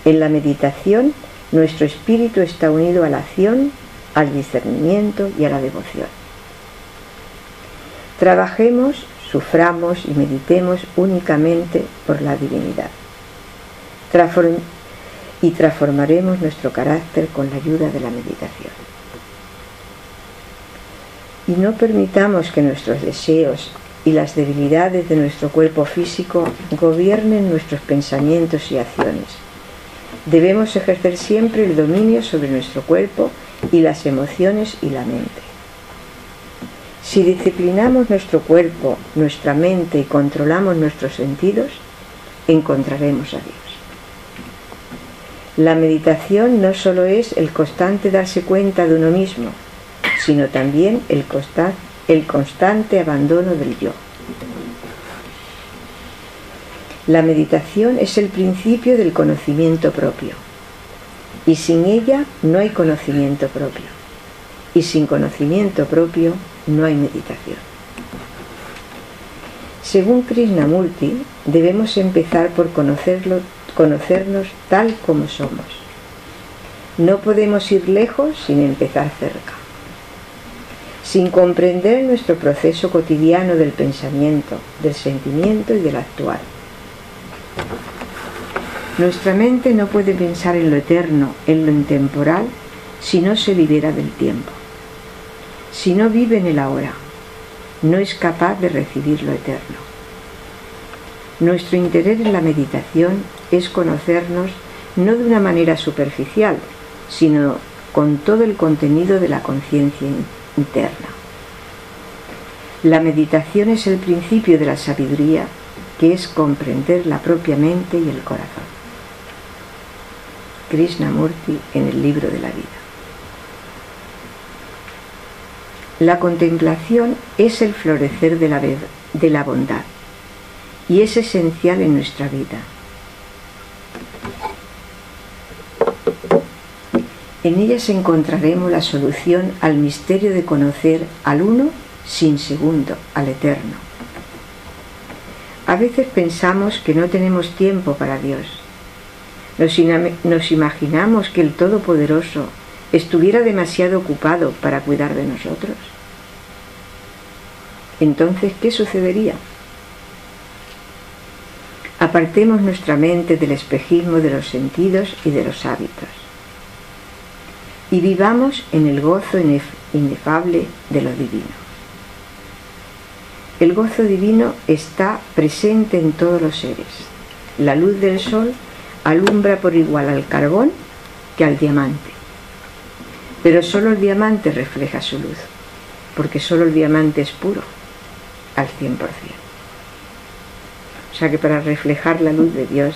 En la meditación, nuestro espíritu está unido a la acción, al discernimiento y a la devoción. Trabajemos, suframos y meditemos únicamente por la divinidad. Y transformaremos nuestro carácter con la ayuda de la meditación. Y no permitamos que nuestros deseos y las debilidades de nuestro cuerpo físico gobiernen nuestros pensamientos y acciones. Debemos ejercer siempre el dominio sobre nuestro cuerpo y las emociones y la mente. Si disciplinamos nuestro cuerpo, nuestra mente y controlamos nuestros sentidos, encontraremos a Dios. La meditación no solo es el constante darse cuenta de uno mismo, sino también el constante abandono del yo. La meditación es el principio del conocimiento propio, y sin ella no hay conocimiento propio, y sin conocimiento propio no hay meditación. Según Krishnamurti, debemos empezar por conocernos tal como somos. No podemos ir lejos sin empezar cerca. Sin comprender nuestro proceso cotidiano del pensamiento, del sentimiento y del actuar. Nuestra mente no puede pensar en lo eterno, en lo intemporal, si no se libera del tiempo. Si no vive en el ahora, no es capaz de recibir lo eterno. Nuestro interés en la meditación es conocernos no de una manera superficial, sino con todo el contenido de la conciencia interna. La meditación es el principio de la sabiduría, que es comprender la propia mente y el corazón. Krishnamurti en el libro de la vida. La contemplación es el florecer de la bondad y es esencial en nuestra vida. En ellas encontraremos la solución al misterio de conocer al uno sin segundo, al eterno. A veces pensamos que no tenemos tiempo para Dios. Nos imaginamos que el Todopoderoso estuviera demasiado ocupado para cuidar de nosotros. Entonces, ¿qué sucedería? Apartemos nuestra mente del espejismo de los sentidos y de los hábitos y vivamos en el gozo inefable de lo divino. El gozo divino está presente en todos los seres. La luz del sol alumbra por igual al carbón que al diamante, pero solo el diamante refleja su luz, porque solo el diamante es puro al 100%. sea que para reflejar la luz de Dios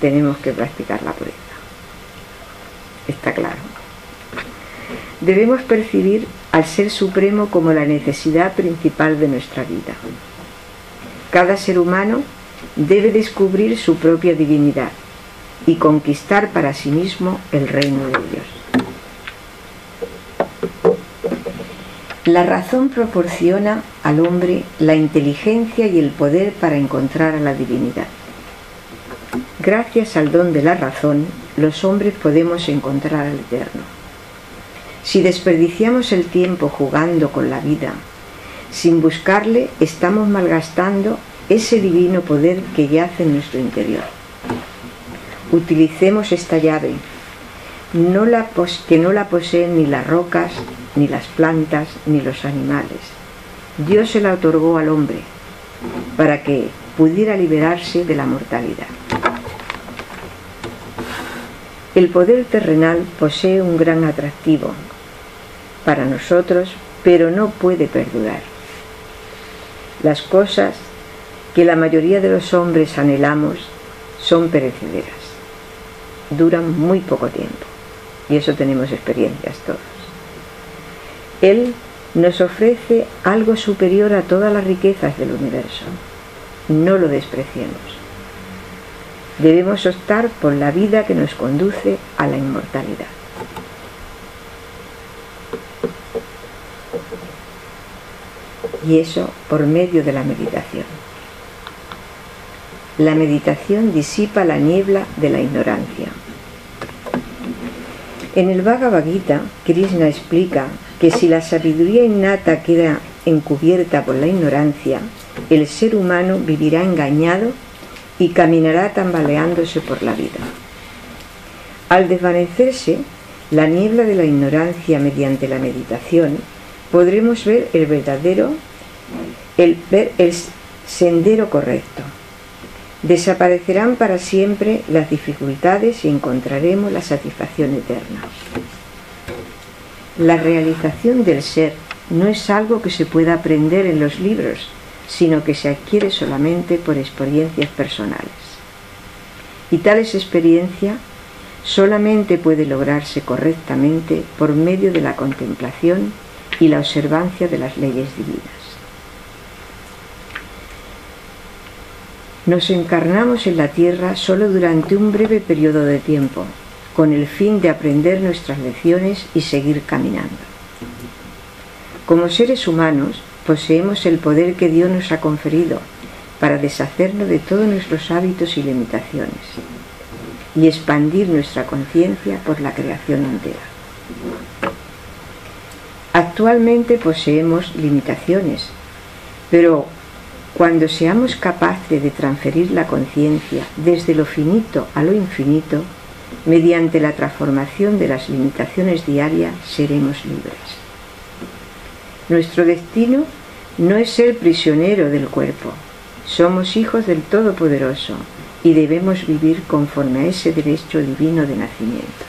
tenemos que practicar la pureza. Está claro. Debemos percibir al Ser Supremo como la necesidad principal de nuestra vida. Cada ser humano debe descubrir su propia divinidad y conquistar para sí mismo el reino de Dios. La razón proporciona al hombre la inteligencia y el poder para encontrar a la divinidad. Gracias al don de la razón, los hombres podemos encontrar al Eterno. Si desperdiciamos el tiempo jugando con la vida, sin buscarle, estamos malgastando ese divino poder que yace en nuestro interior. Utilicemos esta llave, que no la poseen ni las rocas, ni las plantas, ni los animales. Dios se la otorgó al hombre para que pudiera liberarse de la mortalidad. El poder terrenal posee un gran atractivo para nosotros, pero no puede perdurar. Las cosas que la mayoría de los hombres anhelamos son perecederas, duran muy poco tiempo, y eso tenemos experiencias todos. Él nos ofrece algo superior a todas las riquezas del universo. No lo despreciemos. Debemos optar por la vida que nos conduce a la inmortalidad. Y eso por medio de la meditación. La meditación disipa la niebla de la ignorancia. En el Bhagavad Gita, Krishna explica que si la sabiduría innata queda encubierta por la ignorancia, el ser humano vivirá engañado y caminará tambaleándose por la vida. Al desvanecerse la niebla de la ignorancia mediante la meditación, podremos ver el sendero correcto. Desaparecerán para siempre las dificultades y encontraremos la satisfacción eterna. La realización del ser no es algo que se pueda aprender en los libros, sino que se adquiere solamente por experiencias personales. Y tales experiencias solamente puede lograrse correctamente por medio de la contemplación y la observancia de las leyes divinas. Nos encarnamos en la tierra solo durante un breve periodo de tiempo, con el fin de aprender nuestras lecciones y seguir caminando. Como seres humanos, poseemos el poder que Dios nos ha conferido para deshacernos de todos nuestros hábitos y limitaciones y expandir nuestra conciencia por la creación entera. Actualmente poseemos limitaciones, pero cuando seamos capaces de transferir la conciencia desde lo finito a lo infinito, mediante la transformación de las limitaciones diarias, seremos libres. Nuestro destino no es ser prisionero del cuerpo. Somos hijos del Todopoderoso y debemos vivir conforme a ese derecho divino de nacimiento.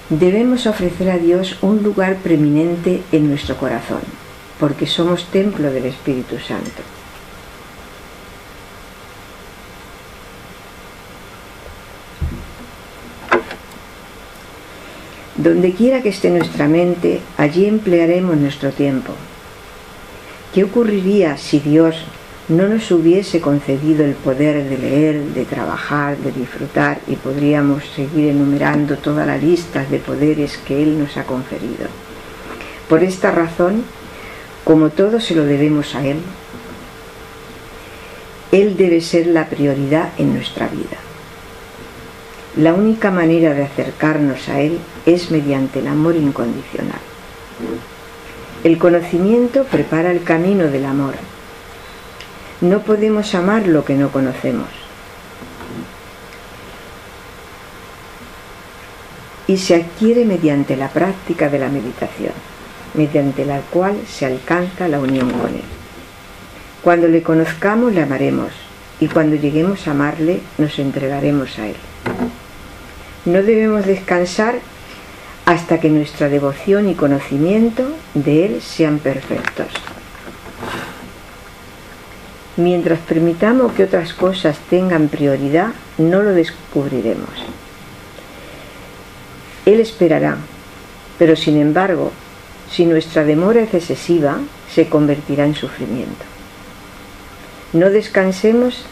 Debemos ofrecer a Dios un lugar preeminente en nuestro corazón, porque somos templo del Espíritu Santo. Donde quiera que esté nuestra mente, allí emplearemos nuestro tiempo. ¿Qué ocurriría si Dios no nos hubiese concedido el poder de leer, de trabajar, de disfrutar, y podríamos seguir enumerando toda la lista de poderes que Él nos ha conferido? Por esta razón, como todo se lo debemos a Él, Él debe ser la prioridad en nuestra vida. La única manera de acercarnos a Él es mediante el amor incondicional. El conocimiento prepara el camino del amor. No podemos amar lo que no conocemos. Y se adquiere mediante la práctica de la meditación, mediante la cual se alcanza la unión con Él. Cuando le conozcamos, le amaremos, y cuando lleguemos a amarle, nos entregaremos a Él. No debemos descansar hasta que nuestra devoción y conocimiento de Él sean perfectos. Mientras permitamos que otras cosas tengan prioridad, no lo descubriremos. Él esperará, pero sin embargo, si nuestra demora es excesiva, se convertirá en sufrimiento. No descansemos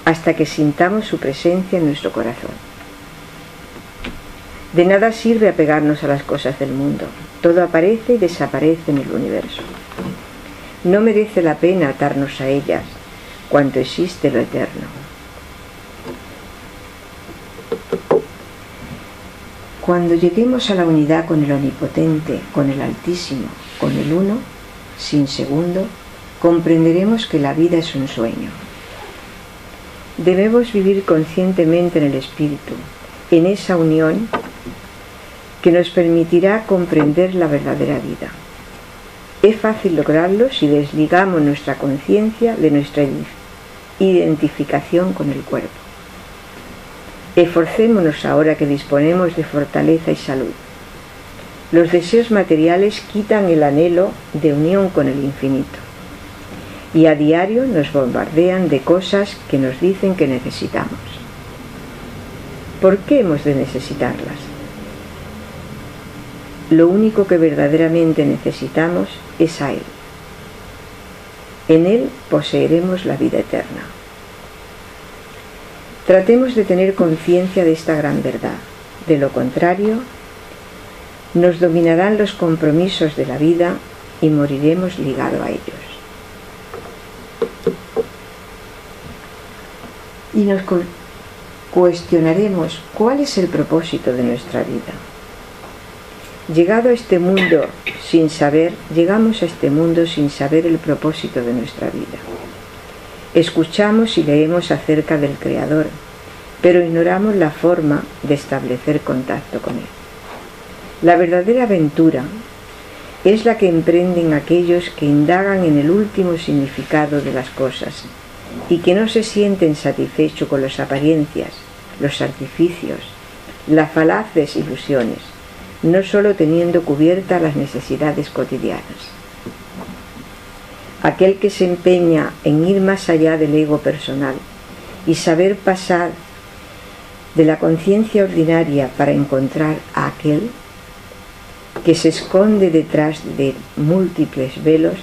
hasta que sintamos su presencia en nuestro corazón. De nada sirve apegarnos a las cosas del mundo. Todo aparece y desaparece en el universo. No merece la pena atarnos a ellas cuando existe lo eterno. Cuando lleguemos a la unidad con el Omnipotente, con el Altísimo, con el Uno, sin segundo, comprenderemos que la vida es un sueño. Debemos vivir conscientemente en el Espíritu, en esa unión que nos permitirá comprender la verdadera vida. Es fácil lograrlo si desligamos nuestra conciencia de nuestra identificación con el cuerpo. Esforcémonos ahora que disponemos de fortaleza y salud. Los deseos materiales quitan el anhelo de unión con el infinito y a diario nos bombardean de cosas que nos dicen que necesitamos. ¿Por qué hemos de necesitarlas? Lo único que verdaderamente necesitamos es a Él. En Él poseeremos la vida eterna. Tratemos de tener conciencia de esta gran verdad. De lo contrario, nos dominarán los compromisos de la vida y moriremos ligados a ellos. Y nos cuestionaremos cuál es el propósito de nuestra vida. Llegamos a este mundo sin saber el propósito de nuestra vida. Escuchamos y leemos acerca del Creador, pero ignoramos la forma de establecer contacto con Él. La verdadera aventura es la que emprenden aquellos que indagan en el último significado de las cosas y que no se sienten satisfechos con las apariencias, los artificios, las falaces ilusiones, no solo teniendo cubiertas las necesidades cotidianas. Aquel que se empeña en ir más allá del ego personal y saber pasar de la conciencia ordinaria para encontrar a aquel que se esconde detrás de múltiples velos,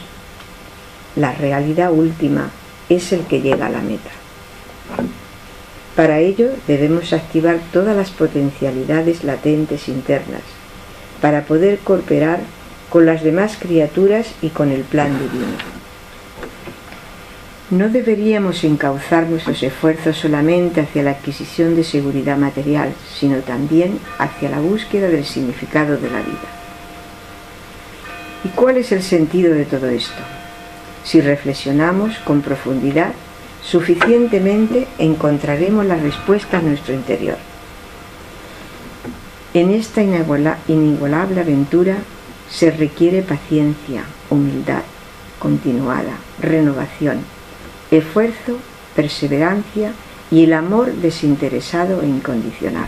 la realidad última es el que llega a la meta. Para ello debemos activar todas las potencialidades latentes internas para poder cooperar con las demás criaturas y con el plan divino. No deberíamos encauzar nuestros esfuerzos solamente hacia la adquisición de seguridad material, sino también hacia la búsqueda del significado de la vida. ¿Y cuál es el sentido de todo esto? Si reflexionamos con profundidad, suficientemente encontraremos la respuesta en nuestro interior. En esta inigualable aventura se requiere paciencia, humildad continuada, renovación, esfuerzo, perseverancia y el amor desinteresado e incondicional.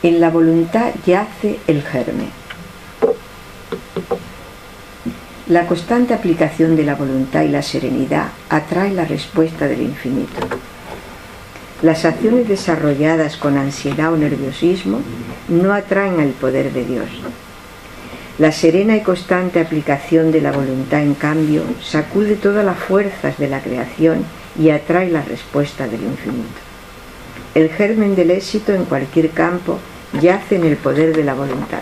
En la voluntad yace el germen. La constante aplicación de la voluntad y la serenidad atrae la respuesta del infinito. Las acciones desarrolladas con ansiedad o nerviosismo no atraen al poder de Dios. La serena y constante aplicación de la voluntad, en cambio, sacude todas las fuerzas de la creación y atrae la respuesta del infinito. El germen del éxito en cualquier campo yace en el poder de la voluntad.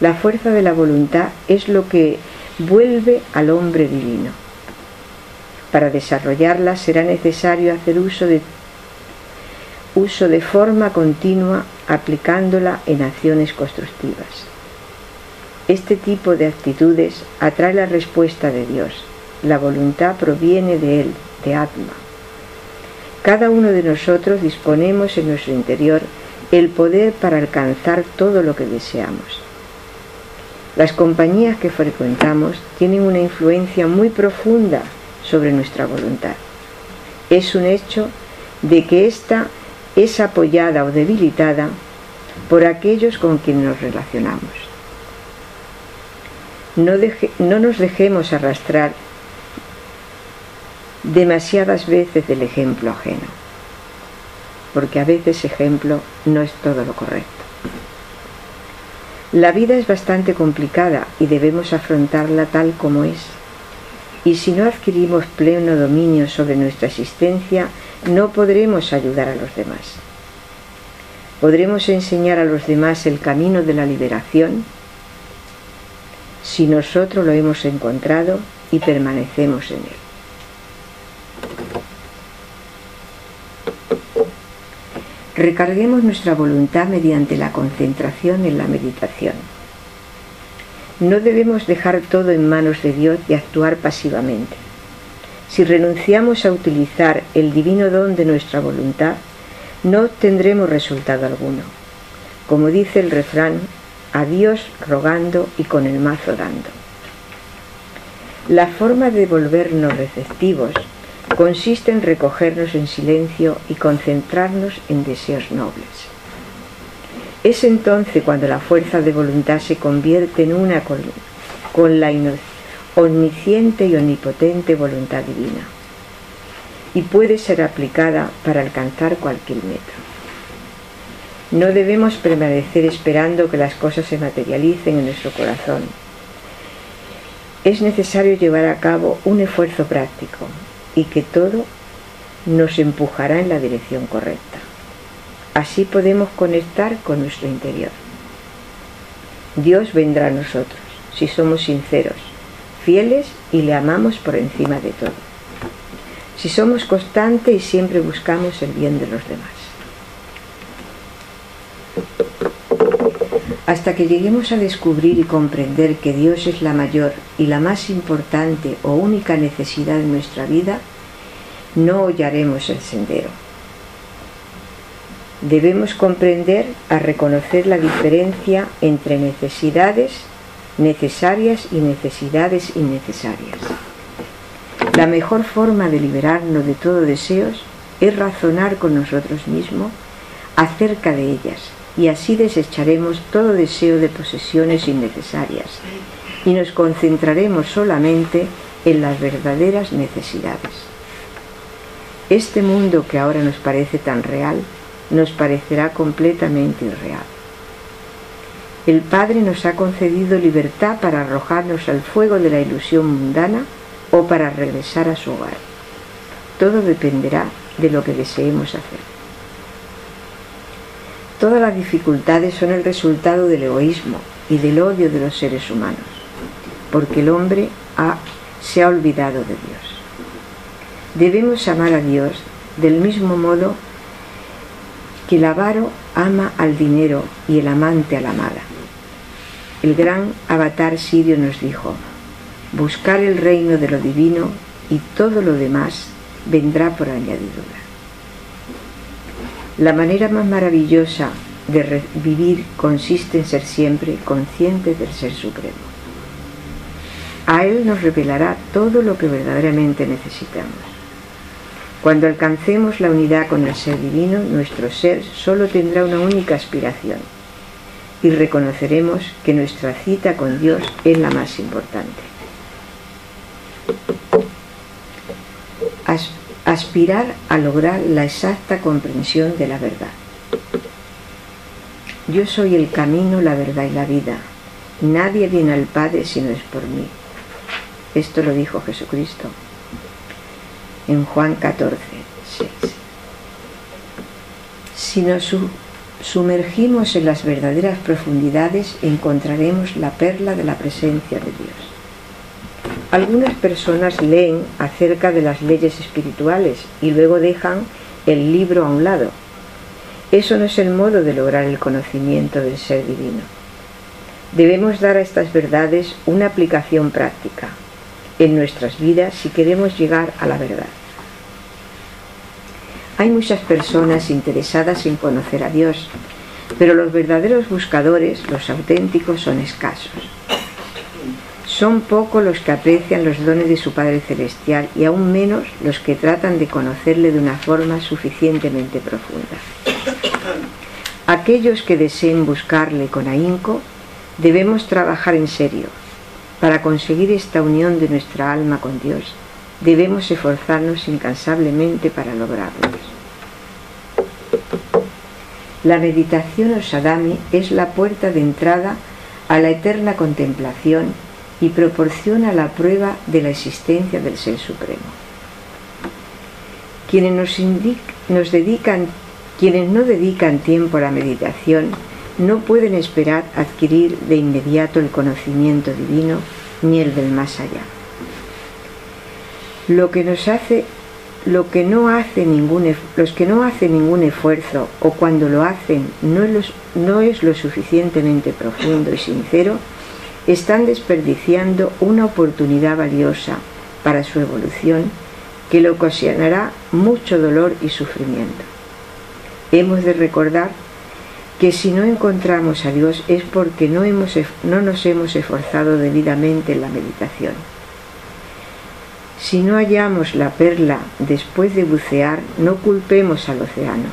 La fuerza de la voluntad es lo que vuelve al hombre divino. Para desarrollarla será necesario hacer uso de forma continua, aplicándola en acciones constructivas. Este tipo de actitudes atrae la respuesta de Dios. La voluntad proviene de Él, de Atma. Cada uno de nosotros disponemos en nuestro interior el poder para alcanzar todo lo que deseamos. Las compañías que frecuentamos tienen una influencia muy profunda sobre nuestra voluntad. Es un hecho de que ésta es apoyada o debilitada por aquellos con quienes nos relacionamos. No nos dejemos arrastrar demasiadas veces del ejemplo ajeno, porque a veces ejemplo no es todo lo correcto. La vida es bastante complicada y debemos afrontarla tal como es. Y si no adquirimos pleno dominio sobre nuestra existencia, no podremos ayudar a los demás. ¿Podremos enseñar a los demás el camino de la liberación si nosotros lo hemos encontrado y permanecemos en él? Recarguemos nuestra voluntad mediante la concentración en la meditación. No debemos dejar todo en manos de Dios y actuar pasivamente. Si renunciamos a utilizar el divino don de nuestra voluntad, no obtendremos resultado alguno. Como dice el refrán, a Dios rogando y con el mazo dando. La forma de volvernos receptivos consiste en recogernos en silencio y concentrarnos en deseos nobles. Es entonces cuando la fuerza de voluntad se convierte en una con la omnisciente y omnipotente voluntad divina y puede ser aplicada para alcanzar cualquier meta. No debemos permanecer esperando que las cosas se materialicen en nuestro corazón. Es necesario llevar a cabo un esfuerzo práctico y que todo nos empujará en la dirección correcta. Así podemos conectar con nuestro interior. Dios vendrá a nosotros si somos sinceros, fieles y le amamos por encima de todo. Si somos constantes y siempre buscamos el bien de los demás. Hasta que lleguemos a descubrir y comprender que Dios es la mayor y la más importante o única necesidad de nuestra vida, no hollaremos el sendero. Debemos comprender a reconocer la diferencia entre necesidades necesarias y necesidades innecesarias. La mejor forma de liberarnos de todo deseos es razonar con nosotros mismos acerca de ellas, y así desecharemos todo deseo de posesiones innecesarias y nos concentraremos solamente en las verdaderas necesidades. Este mundo que ahora nos parece tan real, nos parecerá completamente irreal. El Padre nos ha concedido libertad para arrojarnos al fuego de la ilusión mundana o para regresar a su hogar. Todo dependerá de lo que deseemos hacer. Todas las dificultades son el resultado del egoísmo y del odio de los seres humanos, porque el hombre se ha olvidado de Dios. Debemos amar a Dios del mismo modo que el avaro ama al dinero y el amante a la amada. El gran avatar sirio nos dijo: buscar el reino de lo divino y todo lo demás vendrá por añadidura. La manera más maravillosa de vivir consiste en ser siempre conscientes del Ser Supremo. A Él nos revelará todo lo que verdaderamente necesitamos. Cuando alcancemos la unidad con el Ser Divino, nuestro ser solo tendrá una única aspiración y reconoceremos que nuestra cita con Dios es la más importante. Aspirar a lograr la exacta comprensión de la verdad. Yo soy el camino, la verdad y la vida. Nadie viene al Padre si no es por mí. Esto lo dijo Jesucristo en Juan 14, 6. Si nos sumergimos en las verdaderas profundidades, encontraremos la perla de la presencia de Dios. Algunas personas leen acerca de las leyes espirituales y luego dejan el libro a un lado. Eso no es el modo de lograr el conocimiento del Ser Divino. Debemos dar a estas verdades una aplicación práctica en nuestras vidas si queremos llegar a la verdad. Hay muchas personas interesadas en conocer a Dios, pero los verdaderos buscadores, los auténticos, son escasos. Son pocos los que aprecian los dones de su Padre Celestial y aún menos los que tratan de conocerle de una forma suficientemente profunda. Aquellos que deseen buscarle con ahínco, debemos trabajar en serio, Para conseguir esta unión de nuestra alma con Dios, debemos esforzarnos incansablemente para lograrlo. La meditación o sadhami es la puerta de entrada a la eterna contemplación y proporciona la prueba de la existencia del Ser Supremo. Quienes no dedican tiempo a la meditación no pueden esperar adquirir de inmediato el conocimiento divino ni el del más allá. Los que no hacen ningún esfuerzo, o cuando lo hacen no es lo suficientemente profundo y sincero, están desperdiciando una oportunidad valiosa para su evolución que le ocasionará mucho dolor y sufrimiento. Hemos de recordar que si no encontramos a Dios es porque no nos hemos esforzado debidamente en la meditación. Si no hallamos la perla después de bucear, no culpemos al océano,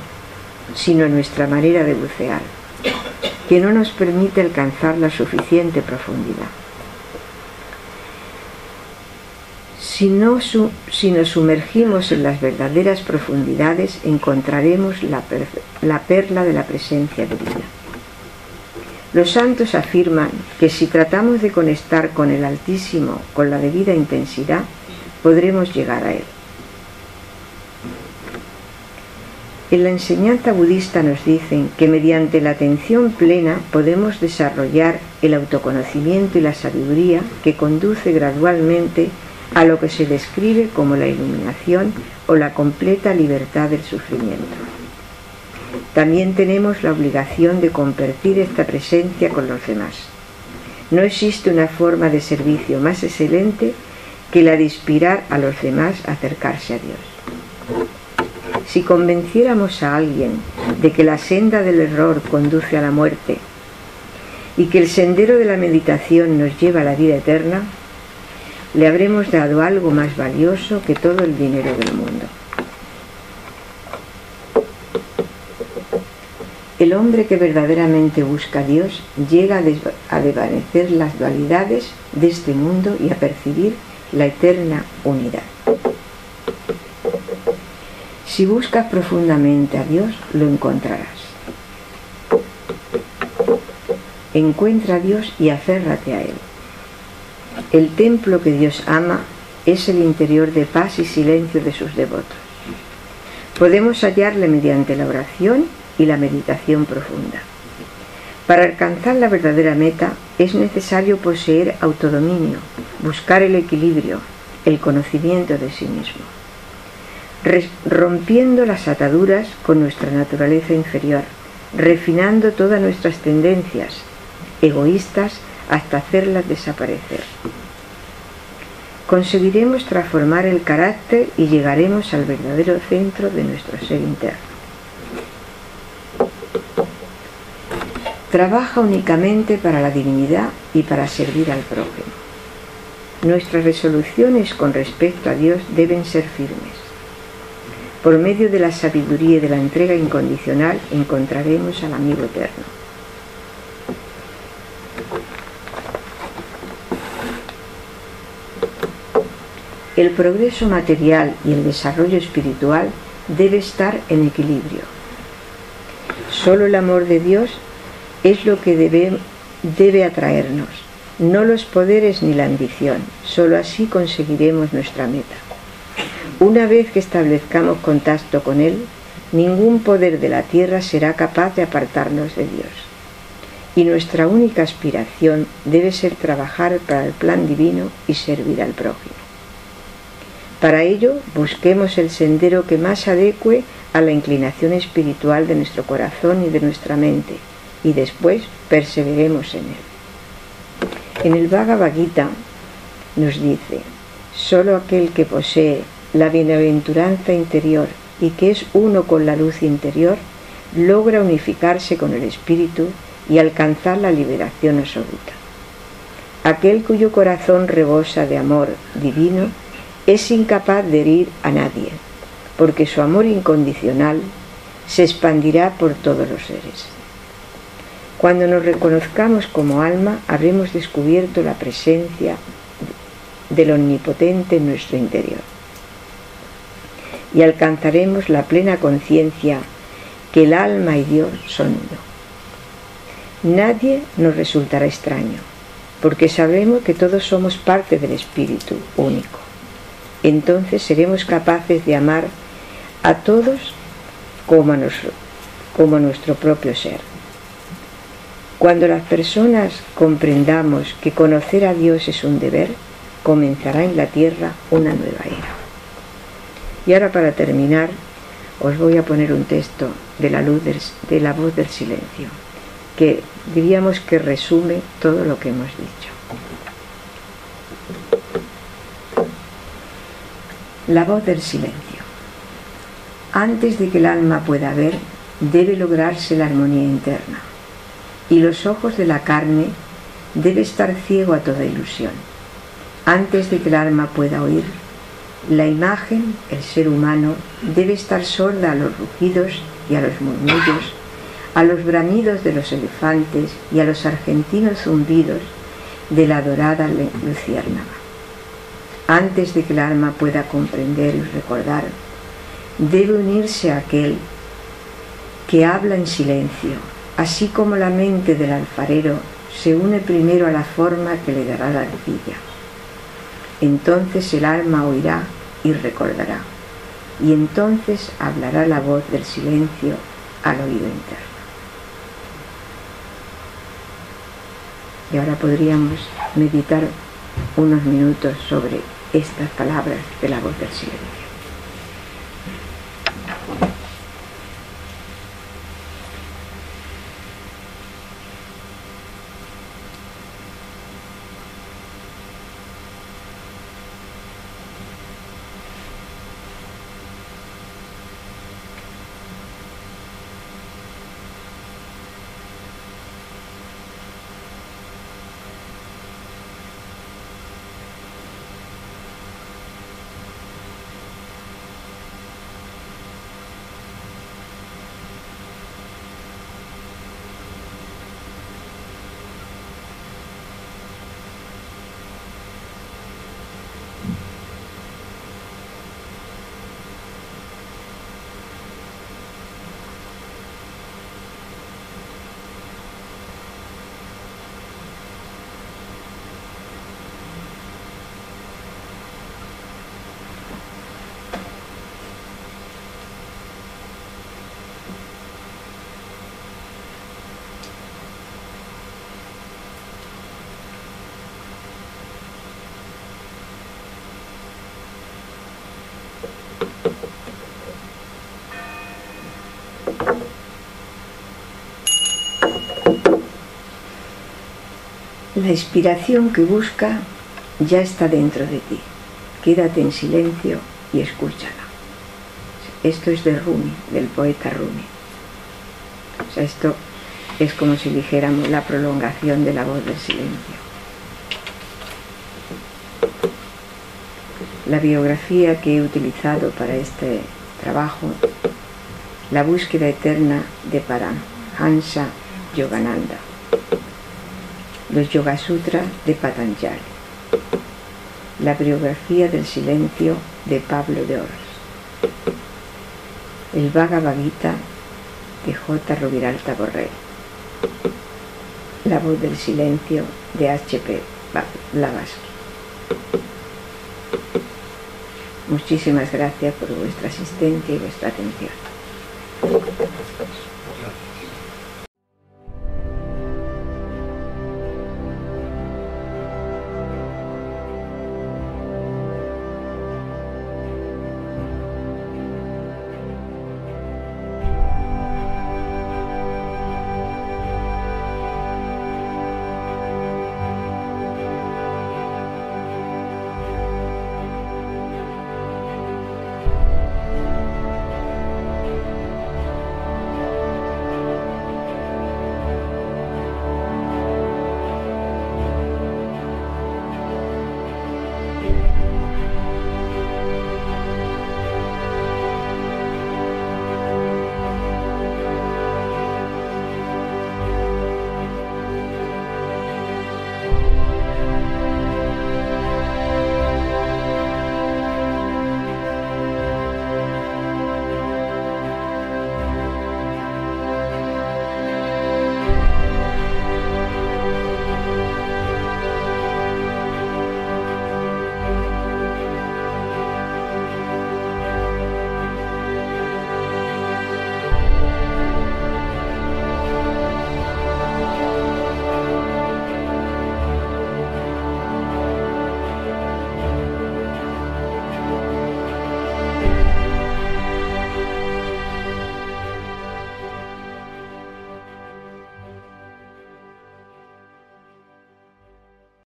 sino a nuestra manera de bucear, que no nos permite alcanzar la suficiente profundidad. Si nos sumergimos en las verdaderas profundidades, encontraremos la perla de la presencia divina. Los santos afirman que si tratamos de conectar con el Altísimo con la debida intensidad, podremos llegar a él. En la enseñanza budista nos dicen que mediante la atención plena podemos desarrollar el autoconocimiento y la sabiduría que conduce gradualmente a lo que se describe como la iluminación o la completa libertad del sufrimiento. También tenemos la obligación de compartir esta presencia con los demás. No existe una forma de servicio más excelente que la de inspirar a los demás a acercarse a Dios. Si convenciéramos a alguien de que la senda del error conduce a la muerte y que el sendero de la meditación nos lleva a la vida eterna, le habremos dado algo más valioso que todo el dinero del mundo. El hombre que verdaderamente busca a Dios llega a desvanecer las dualidades de este mundo y a percibir la eterna unidad. Si buscas profundamente a Dios, lo encontrarás. Encuentra a Dios y aférrate a Él. El templo que Dios ama es el interior de paz y silencio de sus devotos. Podemos hallarle mediante la oración y la meditación profunda. Para alcanzar la verdadera meta es necesario poseer autodominio, buscar el equilibrio, el conocimiento de sí mismo, rompiendo las ataduras con nuestra naturaleza inferior, refinando todas nuestras tendencias egoístas hasta hacerlas desaparecer. Conseguiremos transformar el carácter y llegaremos al verdadero centro de nuestro ser interno. Trabaja únicamente para la divinidad y para servir al prójimo. Nuestras resoluciones con respecto a Dios deben ser firmes. Por medio de la sabiduría y de la entrega incondicional encontraremos al amigo eterno. El progreso material y el desarrollo espiritual debe estar en equilibrio. Solo el amor de Dios es lo que debe atraernos, no los poderes ni la ambición. Solo así conseguiremos nuestra meta. Una vez que establezcamos contacto con Él, ningún poder de la tierra será capaz de apartarnos de Dios. Y nuestra única aspiración debe ser trabajar para el plan divino y servir al prójimo. Para ello, busquemos el sendero que más adecue a la inclinación espiritual de nuestro corazón y de nuestra mente, y después perseveremos en él. En el Bhagavad Gita nos dice: solo aquel que posee la bienaventuranza interior y que es uno con la luz interior, logra unificarse con el espíritu y alcanzar la liberación absoluta. Aquel cuyo corazón rebosa de amor divino es incapaz de herir a nadie, porque su amor incondicional se expandirá por todos los seres. Cuando nos reconozcamos como alma, habremos descubierto la presencia del Omnipotente en nuestro interior y alcanzaremos la plena conciencia que el alma y Dios son uno. Nadie nos resultará extraño, porque sabremos que todos somos parte del Espíritu único. Entonces seremos capaces de amar a todos como a nuestro propio ser. Cuando las personas comprendamos que conocer a Dios es un deber, comenzará en la tierra una nueva era. Y ahora, para terminar, os voy a poner un texto de la voz del silencio, que diríamos que resume todo lo que hemos dicho. La voz del silencio. Antes de que el alma pueda ver, debe lograrse la armonía interna, y los ojos de la carne debe estar ciego a toda ilusión. Antes de que el alma pueda oír, la imagen, el ser humano, debe estar sorda a los rugidos y a los murmullos, a los bramidos de los elefantes y a los argentinos zumbidos de la dorada luciérnaga. Antes de que el alma pueda comprender y recordar, debe unirse a aquel que habla en silencio, así como la mente del alfarero se une primero a la forma que le dará la arcilla. Entonces el alma oirá y recordará, y entonces hablará la voz del silencio al oído interno. Y ahora podríamos meditar unos minutos sobre estas palabras de la voz del silencio. La inspiración que busca ya está dentro de ti. Quédate en silencio y escúchala. Esto es de Rumi, del poeta Rumi. O sea, esto es como si dijéramos la prolongación de la voz del silencio. La biografía que he utilizado para este trabajo, La búsqueda eterna de Paramhansa Yogananda, los Yoga Sutras de Patanjali, la biografía del silencio de Pablo de Oros, el Bhagavad Gita de J. Ruviralta Borrell, la voz del silencio de H.P. Blavatsky. Muchísimas gracias por vuestra asistencia y vuestra atención.